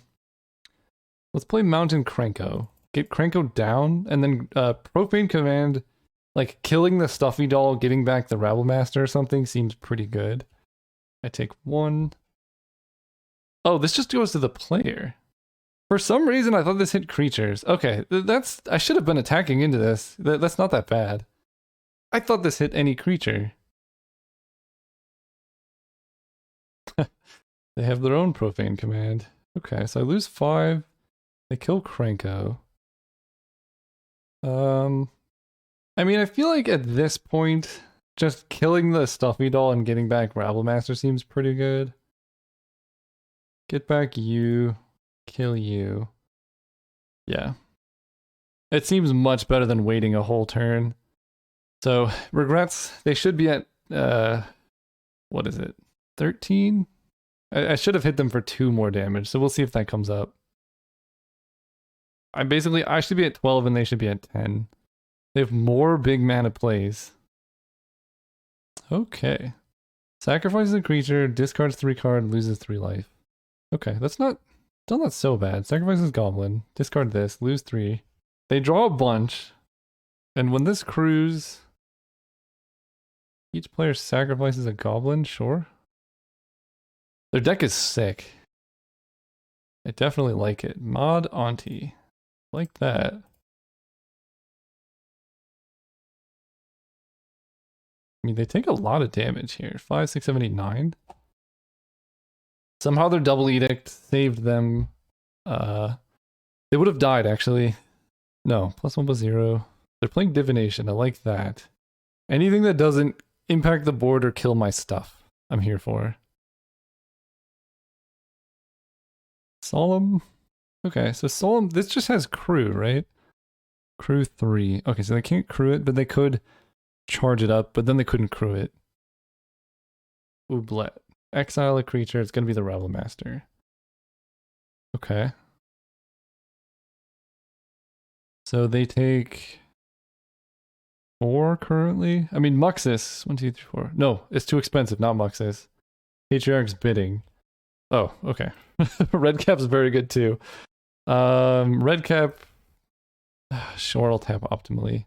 play Mountain Krenko. Get Krenko down, and then Profane Command, like killing the Stuffy Doll, getting back the Rabble Master or something seems pretty good. I take 1. Oh, this just goes to the player. For some reason, I thought this hit creatures. Okay, I should have been attacking into this. That's not that bad. I thought this hit any creature. They have their own Profane Command. Okay, so I lose 5. They kill Krenko. I mean, I feel like at this point, just killing the Stuffy Doll and getting back Rabble Master seems pretty good. Get back you, kill you. Yeah. It seems much better than waiting a whole turn. So, regrets, they should be at, what is it, 13? I should have hit them for 2 more damage, so we'll see if that comes up. I should be at 12 and they should be at 10. They have more big mana plays. Okay. Sacrifices a creature, discards 3 card, loses 3 life. Okay, that's still not so bad. Sacrifices Goblin, discard this, lose 3. They draw a bunch, and when this crews, each player sacrifices a Goblin, sure. Their deck is sick. I definitely like it. Mod Auntie. Like that. I mean, they take a lot of damage here. 5, 6, 7, 8, 9. Somehow their double edict saved them. They would have died, actually. No, +1 +0. They're playing Divination. I like that. Anything that doesn't impact the board or kill my stuff, I'm here for. Solemn. Okay, so Solemn, this just has crew, right? Crew 3. Okay, so they can't crew it, but they could charge it up, but then they couldn't crew it. Oublet. Exile a creature, it's gonna be the Rabble Master. Okay. So they take 4 currently? I mean, Muxus. 1, 2, 3, 4. No, it's too expensive, not Muxus. Patriarch's Bidding. Oh, okay. Red Cap's very good too. Red Cap. Sure, I'll tap optimally.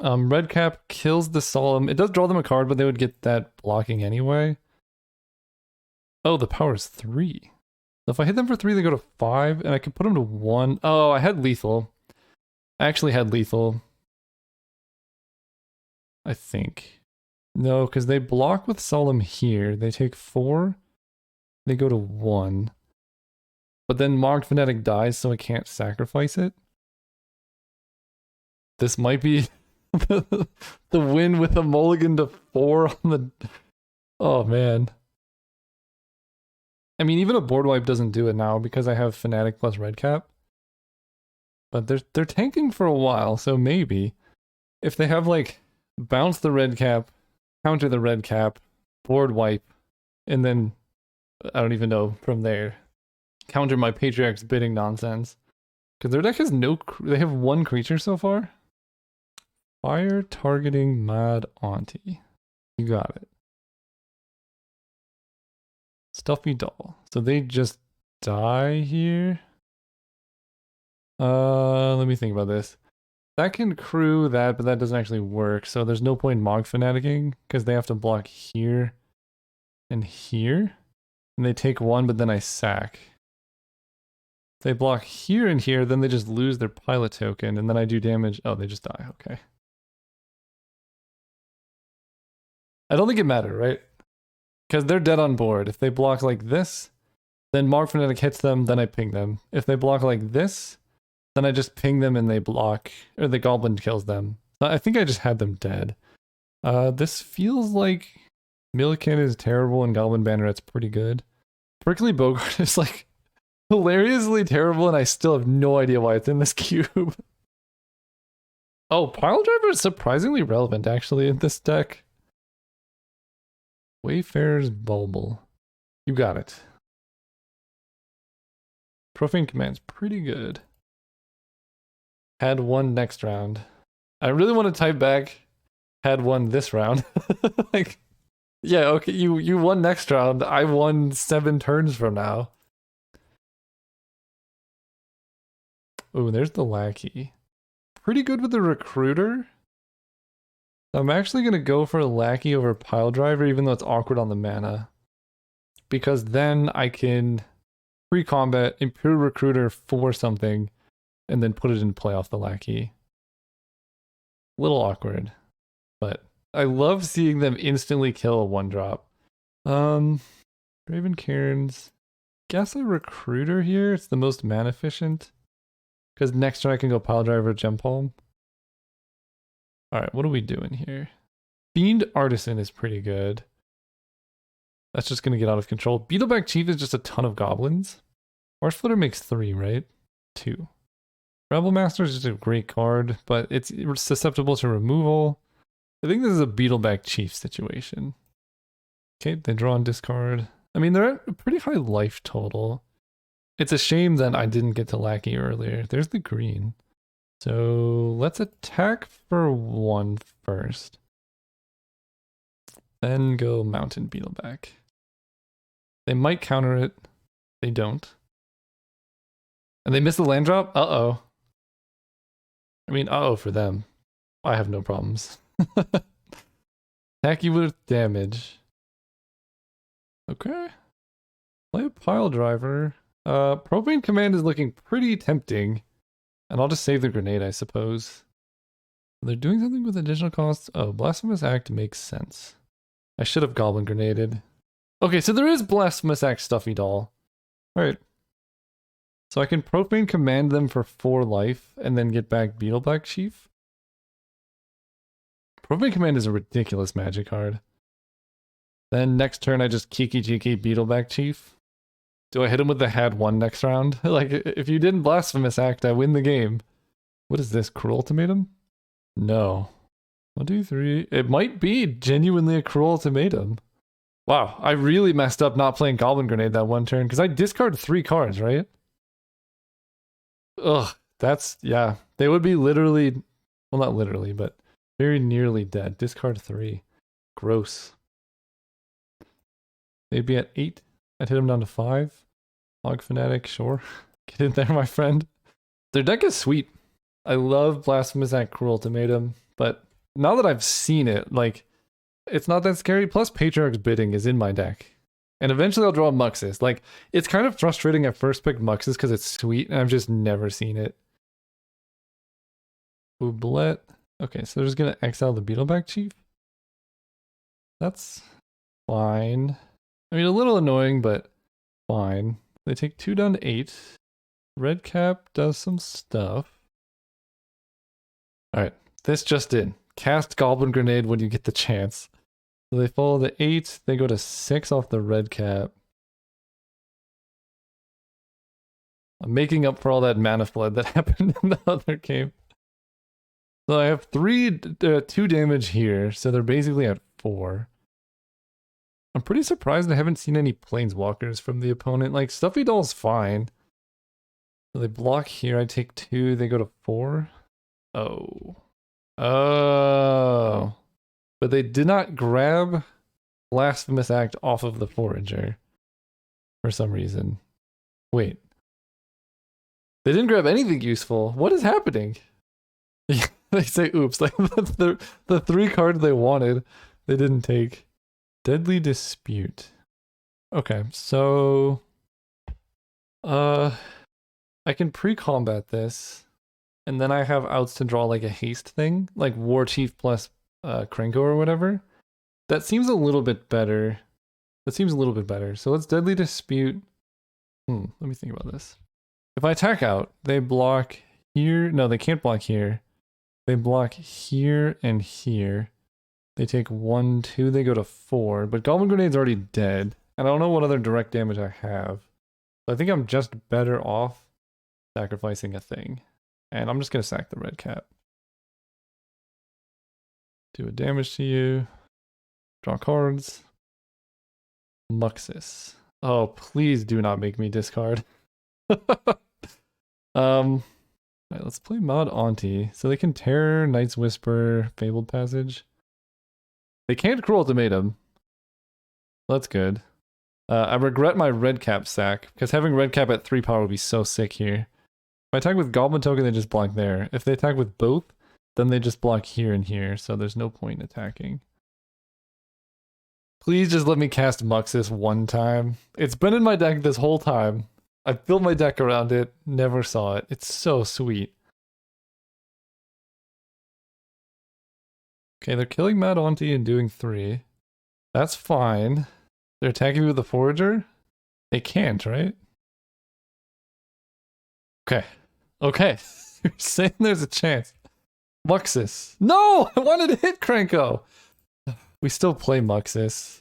Red Cap kills the Solemn. It does draw them a card, but they would get that blocking anyway. Oh, the power's 3. So if I hit them for 3, they go to 5, and I could put them to 1. Oh, I had lethal. I actually had lethal. I think. No, because they block with Solemn here. They take 4. They go to 1. But then Marked Fanatic dies, so I can't sacrifice it. This might be the win with a mulligan to 4 on the... Oh, man. I mean, even a board wipe doesn't do it now because I have Fanatic plus Red Cap. But they're tanking for a while, so maybe. If they have, like, bounce the Red Cap, counter the Red Cap, board wipe, and then, I don't even know, from there, counter my Patriarch's Bidding nonsense. Because their deck has they have 1 creature so far. Fire targeting Mad Auntie. You got it. Stuffy Doll. So they just die here. Let me think about this. That can crew that, but that doesn't actually work. So there's no point in Mog Fanaticking because they have to block here and here. And they take 1, but then I sack. If they block here and here, then they just lose their pilot token, and then I do damage. Oh, they just die. Okay. I don't think it matters, right? Because they're dead on board. If they block like this, then Mark Fanatic hits them, then I ping them. If they block like this, then I just ping them and they block, or the Goblin kills them. I think I just had them dead. This feels like Milliken is terrible and Goblin Banneret's pretty good. Prickly Bogart is like hilariously terrible and I still have no idea why it's in this cube. Oh, Pile Driver is surprisingly relevant actually in this deck. Wayfarer's Bulble. You got it. Profane Command's pretty good. Had one next round. I really want to type back had one this round. Like, yeah, okay, you won next round. I won 7 turns from now. Oh, there's the Lackey. Pretty good with the Recruiter. I'm actually going to go for a Lackey over Pile Driver, even though it's awkward on the mana. Because then I can pre-combat, Imperial Recruiter for something, and then put it in play off the Lackey. Little awkward, but I love seeing them instantly kill a 1-drop. Raven Cairns. Guess a Recruiter here. It's the most mana efficient. Because next turn I can go Pile Driver, Gem Palm. Alright, what are we doing here? Fiend Artisan is pretty good. That's just going to get out of control. Beetleback Chief is just a ton of goblins. Horse Flitter makes 3, right? 2. Rebel Master is just a great card, but it's susceptible to removal. I think this is a Beetleback Chief situation. Okay, they draw and discard. I mean, they're at a pretty high life total. It's a shame that I didn't get to Lackey earlier. There's the green. So let's attack for 1 first. Then go Mountain Beetleback. They might counter it. They don't. And they miss the land drop? Uh-oh. I mean, uh-oh for them. I have no problems. Attack you with damage. Okay. Play a Pile Driver. Propane Command is looking pretty tempting. And I'll just save the grenade, I suppose. They're doing something with additional costs. Oh, Blasphemous Act makes sense. I should have Goblin Grenaded. Okay, so there is Blasphemous Act Stuffy Doll. Alright. So I can Profane Command them for 4 life and then get back Beetleback Chief. Profane Command is a ridiculous magic card. Then next turn I just Kiki Jiki Beetleback Chief. Do I hit him with the had 1 next round? Like, if you didn't Blasphemous Act, I win the game. What is this, Cruel Ultimatum? No. 1, 2, 3. It might be genuinely a Cruel Ultimatum. Wow, I really messed up not playing Goblin Grenade that 1 turn, because I discard 3 cards, right? Ugh, that's, yeah. They would be literally, well, not literally, but very nearly dead. Discard 3. Gross. They'd be at 8. I'd hit them down to 5. Log Fanatic, sure. Get in there, my friend. Their deck is sweet. I love Blasphemous Act Cruel Ultimatum, but now that I've seen it, like, it's not that scary. Plus, Patriarch's Bidding is in my deck. And eventually I'll draw Muxus. Like, it's kind of frustrating at first pick Muxus because it's sweet, and I've just never seen it. Oublet. Okay, so they're just going to exile the Beetleback Chief. That's fine. I mean, a little annoying, but fine. They take 2 down to 8. Red Cap does some stuff. Alright, this just in. Cast Goblin Grenade when you get the chance. So they follow the 8, they go to 6 off the Red Cap. I'm making up for all that mana flood that happened in the other game. So I have 2 damage here, so they're basically at 4. I'm pretty surprised I haven't seen any Planeswalkers from the opponent. Like, Stuffy Doll's fine. So they block here, I take 2, they go to 4. Oh. Oh. But they did not grab Blasphemous Act off of the Forager. For some reason. Wait. They didn't grab anything useful. What is happening? They say oops. Like the 3 cards they wanted, they didn't take. Deadly Dispute. Okay, so I can pre-combat this, and then I have outs to draw like a haste thing, like War Chief plus Krenko or whatever. That seems a little bit better. So let's Deadly Dispute. Let me think about this. If I attack out, they block here. No, they can't block here. They block here and here. They take 1, 2, they go to 4. But Goblin Grenade's already dead. And I don't know what other direct damage I have. So I think I'm just better off sacrificing a thing. And I'm just going to sack the red cap. Do a damage to you. Draw cards. Muxus. Oh, please do not make me discard. Alright, let's play Mod Auntie. So they can tear, Knight's Whisper, Fabled Passage. They can't Cruel Ultimatum. That's good. I regret my red cap sack, because having red cap at 3 power would be so sick here. If I attack with Goblin Token, they just block there. If they attack with both, then they just block here and here, so there's no point in attacking. Please just let me cast Muxus one time. It's been in my deck this whole time. I've built my deck around it, never saw it. It's so sweet. Okay, they're killing Mad Auntie and doing 3. That's fine. They're attacking me with the Forager? They can't, right? Okay. Okay. You're saying there's a chance. Muxus. No! I wanted to hit Krenko! We still play Muxus.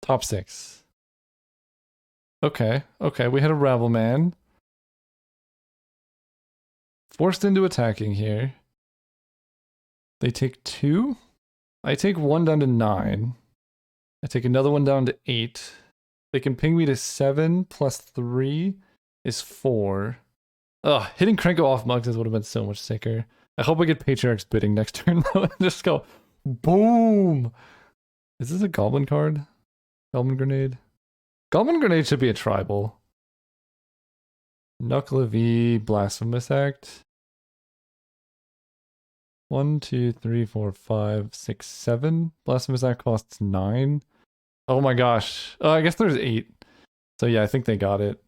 Top 6. Okay. Okay, we had a Rabble Man. Forced into attacking here. They take 2. I take 1 down to 9. I take another one down to 8. They can ping me to 7 plus 3 is 4. Ugh, hitting Krenko off Muxus would have been so much sicker. I hope I get Patriarch's Bidding next turn though and just go boom. Is this a Goblin card? Goblin Grenade? Goblin Grenade should be a tribal. Knuckle V, Blasphemous Act. 1, 2, 3, 4, 5, 6, 7. Blasphemous Act costs 9. Oh my gosh. I guess there's 8. So yeah, I think they got it.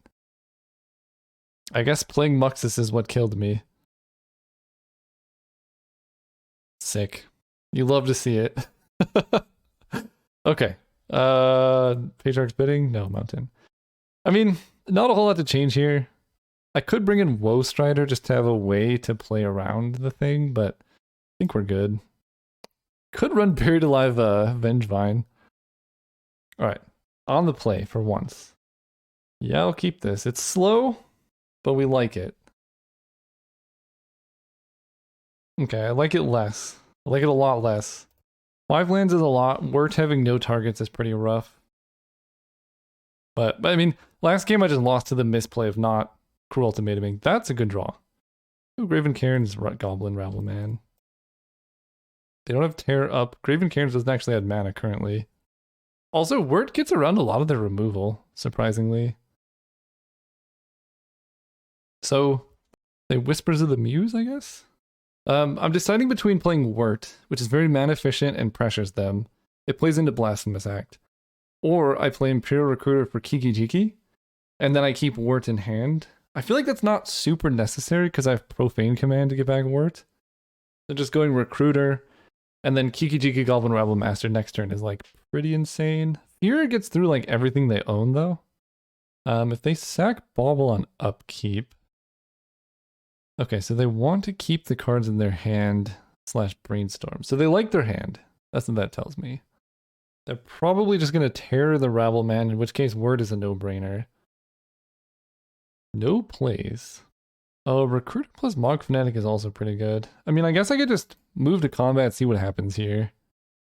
I guess playing Muxus is what killed me. Sick. You love to see it. Okay. Patriarch's Bidding? No, Mountain. I mean, not a whole lot to change here. I could bring in Woe Strider just to have a way to play around the thing, but I think we're good. Could run Buried Alive Vengevine. Alright. On the play for once. Yeah, I'll keep this. It's slow, but we like it. Okay, I like it less. I like it a lot less. 5 lands is a lot. Wirt having no targets is pretty rough. But I mean, last game I just lost to the misplay of not Cruel Ultimatuming. That's a good draw. Ooh, Graven Cairn's Goblin Rabble Man. They don't have Tear Up. Graven Cairns doesn't actually add mana currently. Also, Wirt gets around a lot of their removal, surprisingly. So, they Whispers of the Muse, I guess? I'm deciding between playing Wirt, which is very mana efficient and pressures them. It plays into Blasphemous Act. Or I play Imperial Recruiter for Kiki Jiki, and then I keep Wirt in hand. I feel like that's not super necessary because I have Profane Command to get back Wirt. So just going Recruiter, and then Kiki Jiki Goblin Rabble Master next turn is like pretty insane. Fear gets through like everything they own though. If they sack Bauble on upkeep. Okay, so they want to keep the cards in their hand / brainstorm. So they like their hand. That's what that tells me. They're probably just going to tear the Rabble Man, in which case Word is a no-brainer. No plays. Oh, Recruiter plus Mog Fanatic is also pretty good. I mean, I guess I could just move to combat, see what happens here.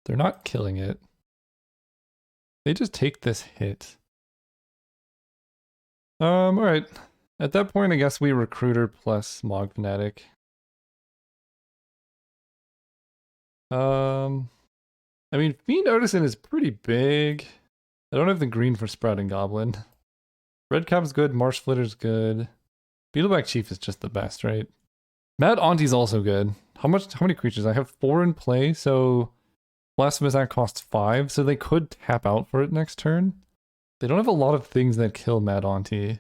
They're not killing it. They just take this hit. Alright. At that point, I guess we Recruiter plus Mog Fanatic. I mean, Fiend Artisan is pretty big. I don't have the green for Sprouting Goblin. Red Cap's good, Marsh Flitter's good. Beetleback Chief is just the best, right? Mad Auntie's also good. How many creatures? I have 4 in play, so Blasphemous Act costs 5, so they could tap out for it next turn. They don't have a lot of things that kill Mad Auntie.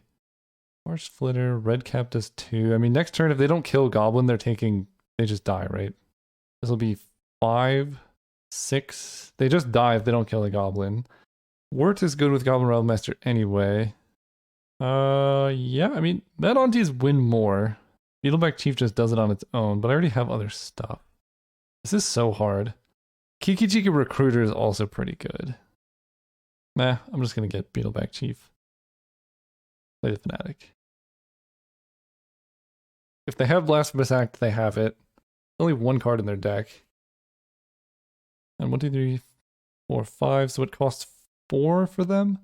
Marsh Flitter, Red Cap does 2. I mean, next turn, if they don't kill Goblin, they just die, right? This will be 5, 6. They just die if they don't kill the Goblin. Wirt is good with Goblin Realm Master anyway. Yeah, I mean, Mad Aunties win more. Beetleback Chief just does it on its own, but I already have other stuff. This is so hard. Kiki Jiki Recruiter is also pretty good. Nah, I'm just gonna get Beetleback Chief. Play the Fnatic. If they have Blasphemous Act, they have it. Only one card in their deck. And 1, 2, 3, 4, 5, so it costs 4 for them?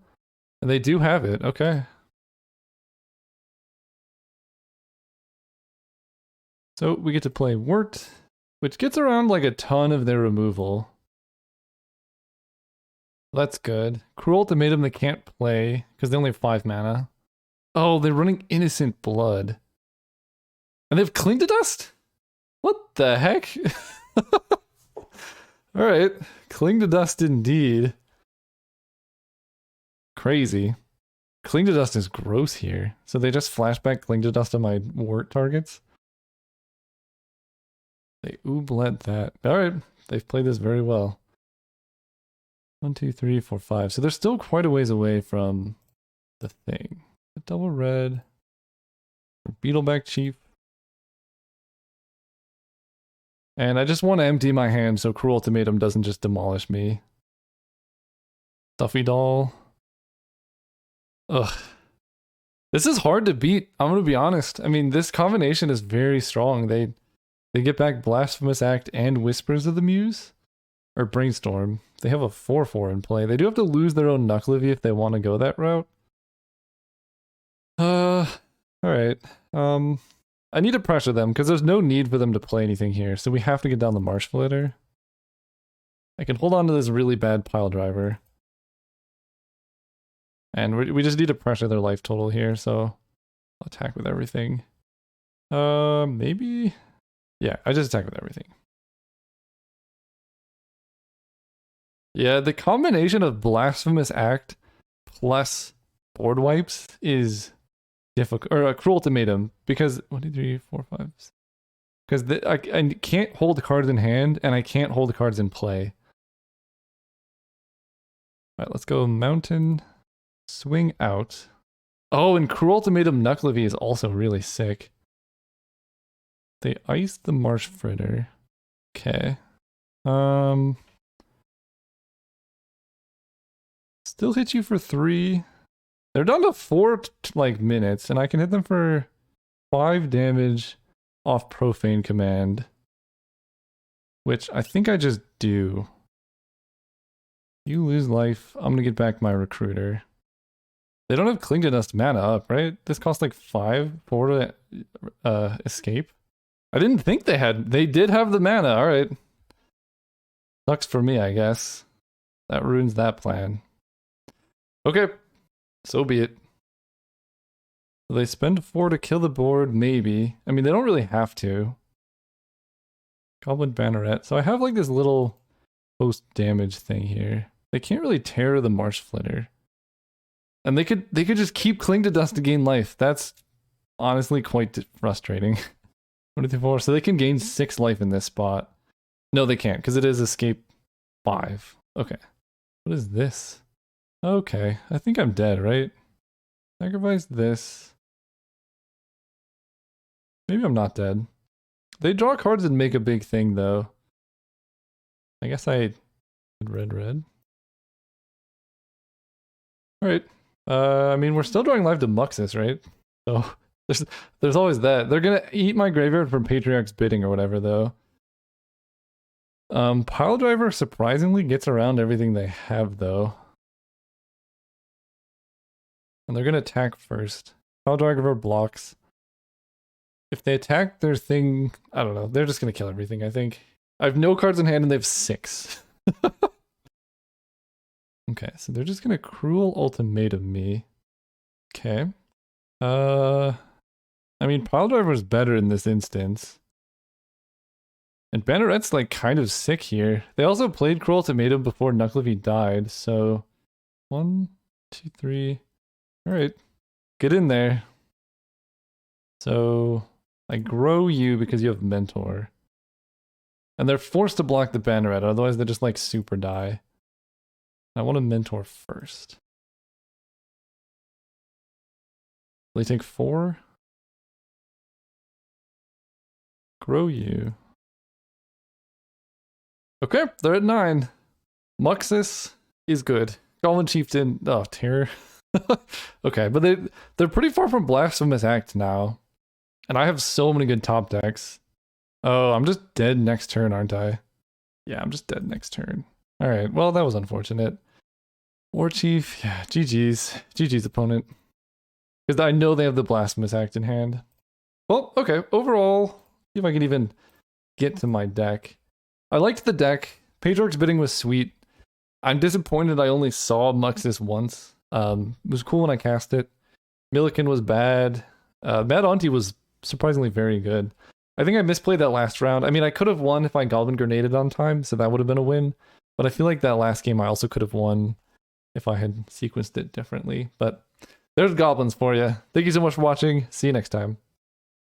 And they do have it, okay. So we get to play Wort, which gets around like a ton of their removal. That's good. Cruel Ultimatum they can't play, because they only have 5 mana. Oh, they're running Innocent Blood. And they have Cling to Dust? What the heck? Alright, Cling to Dust indeed. Crazy. Cling to Dust is gross here. So they just flashback Cling to Dust on my Wort targets? They ooblet that. Alright, they've played this very well. 1, 2, 3, 4, 5. So they're still quite a ways away from the thing. A double red. Beetleback Chief. And I just want to empty my hand so Cruel Ultimatum doesn't just demolish me. Stuffy Doll. Ugh. This is hard to beat, I'm gonna be honest. I mean, this combination is very strong. They get back Blasphemous Act and Whispers of the Muse. Or Brainstorm. They have a 4/4 in play. They do have to lose their own Knucklevi if they want to go that route. Alright. I need to pressure them, because there's no need for them to play anything here, so we have to get down the Marsh Flitter. I can hold on to this really bad Pile Driver. And we just need to pressure their life total here, so I'll attack with everything. Maybe? Yeah, I just attack with everything. Yeah, the combination of Blasphemous Act plus board wipes is difficult, or a Cruel Ultimatum, because 1, 2, 3, 4, 5. Because I can't hold the cards in hand, and I can't hold the cards in play. Alright, let's go Mountain, swing out. Oh, and Cruel Ultimatum Knucklevi is also really sick. They iced the Marsh Fritter. Okay. Still hit you for 3. They're down to 4 like minutes, and I can hit them for 5 damage off Profane Command. Which I think I just do. You lose life. I'm gonna get back my Recruiter. They don't have Cling to Dust mana up, right? This costs like 5 to escape. I didn't think they had. They did have the mana, alright. Sucks for me, I guess. That ruins that plan. Okay, so be it. They spend 4 to kill the board, maybe. I mean, they don't really have to. Goblin Banneret. So I have like this little post-damage thing here. They can't really tear the Marsh Flitter. And they could just keep Cling to Dust to gain life. That's honestly quite frustrating. 1, 2, 3, 4. So they can gain 6 life in this spot. No, they can't, because it is escape 5. Okay. What is this? Okay, I think I'm dead, right? Sacrifice this. Maybe I'm not dead. They draw cards and make a big thing, though. I guess I... Red. Alright. I mean, we're still drawing live to Muxus, right? So, there's always that. They're gonna eat my graveyard from Patriarch's Bidding or whatever, though. Pile Driver surprisingly gets around everything they have, though. And they're gonna attack first. Pile Driver blocks. If they attack their thing, I don't know. They're just gonna kill everything, I think. I have no cards in hand and they have 6. Okay, so they're just gonna Cruel Ultimatum me. Okay. I mean, Pile Driver is better in this instance. And Banneret's like kind of sick here. They also played Cruel Ultimatum before Knucklevi died, so 1, 2, 3. Alright. Get in there. So I grow you because you have Mentor. And they're forced to block the Banneret, otherwise they just like super die. I want to Mentor first. They take 4. Grow you. Okay, they're at 9. Muxus is good. Goblin Chieftain, oh, terror. Okay, but they're pretty far from Blasphemous Act now. And I have so many good top decks. Oh, I'm just dead next turn, aren't I? Yeah, I'm just dead next turn. Alright, well, that was unfortunate. War Chief, yeah, GG's. GG's opponent. Because I know they have the Blasphemous Act in hand. Well, okay, overall, see if I can even get to my deck. I liked the deck. Patriarch's Bidding was sweet. I'm disappointed I only saw Muxus once. It was cool when I cast it. Milliken was bad. Mad Auntie was surprisingly very good. I think I misplayed that last round. I mean, I could have won if I Goblin Grenaded on time, so that would have been a win. But I feel like that last game I also could have won if I had sequenced it differently. But there's Goblins for you. Thank you so much for watching. See you next time.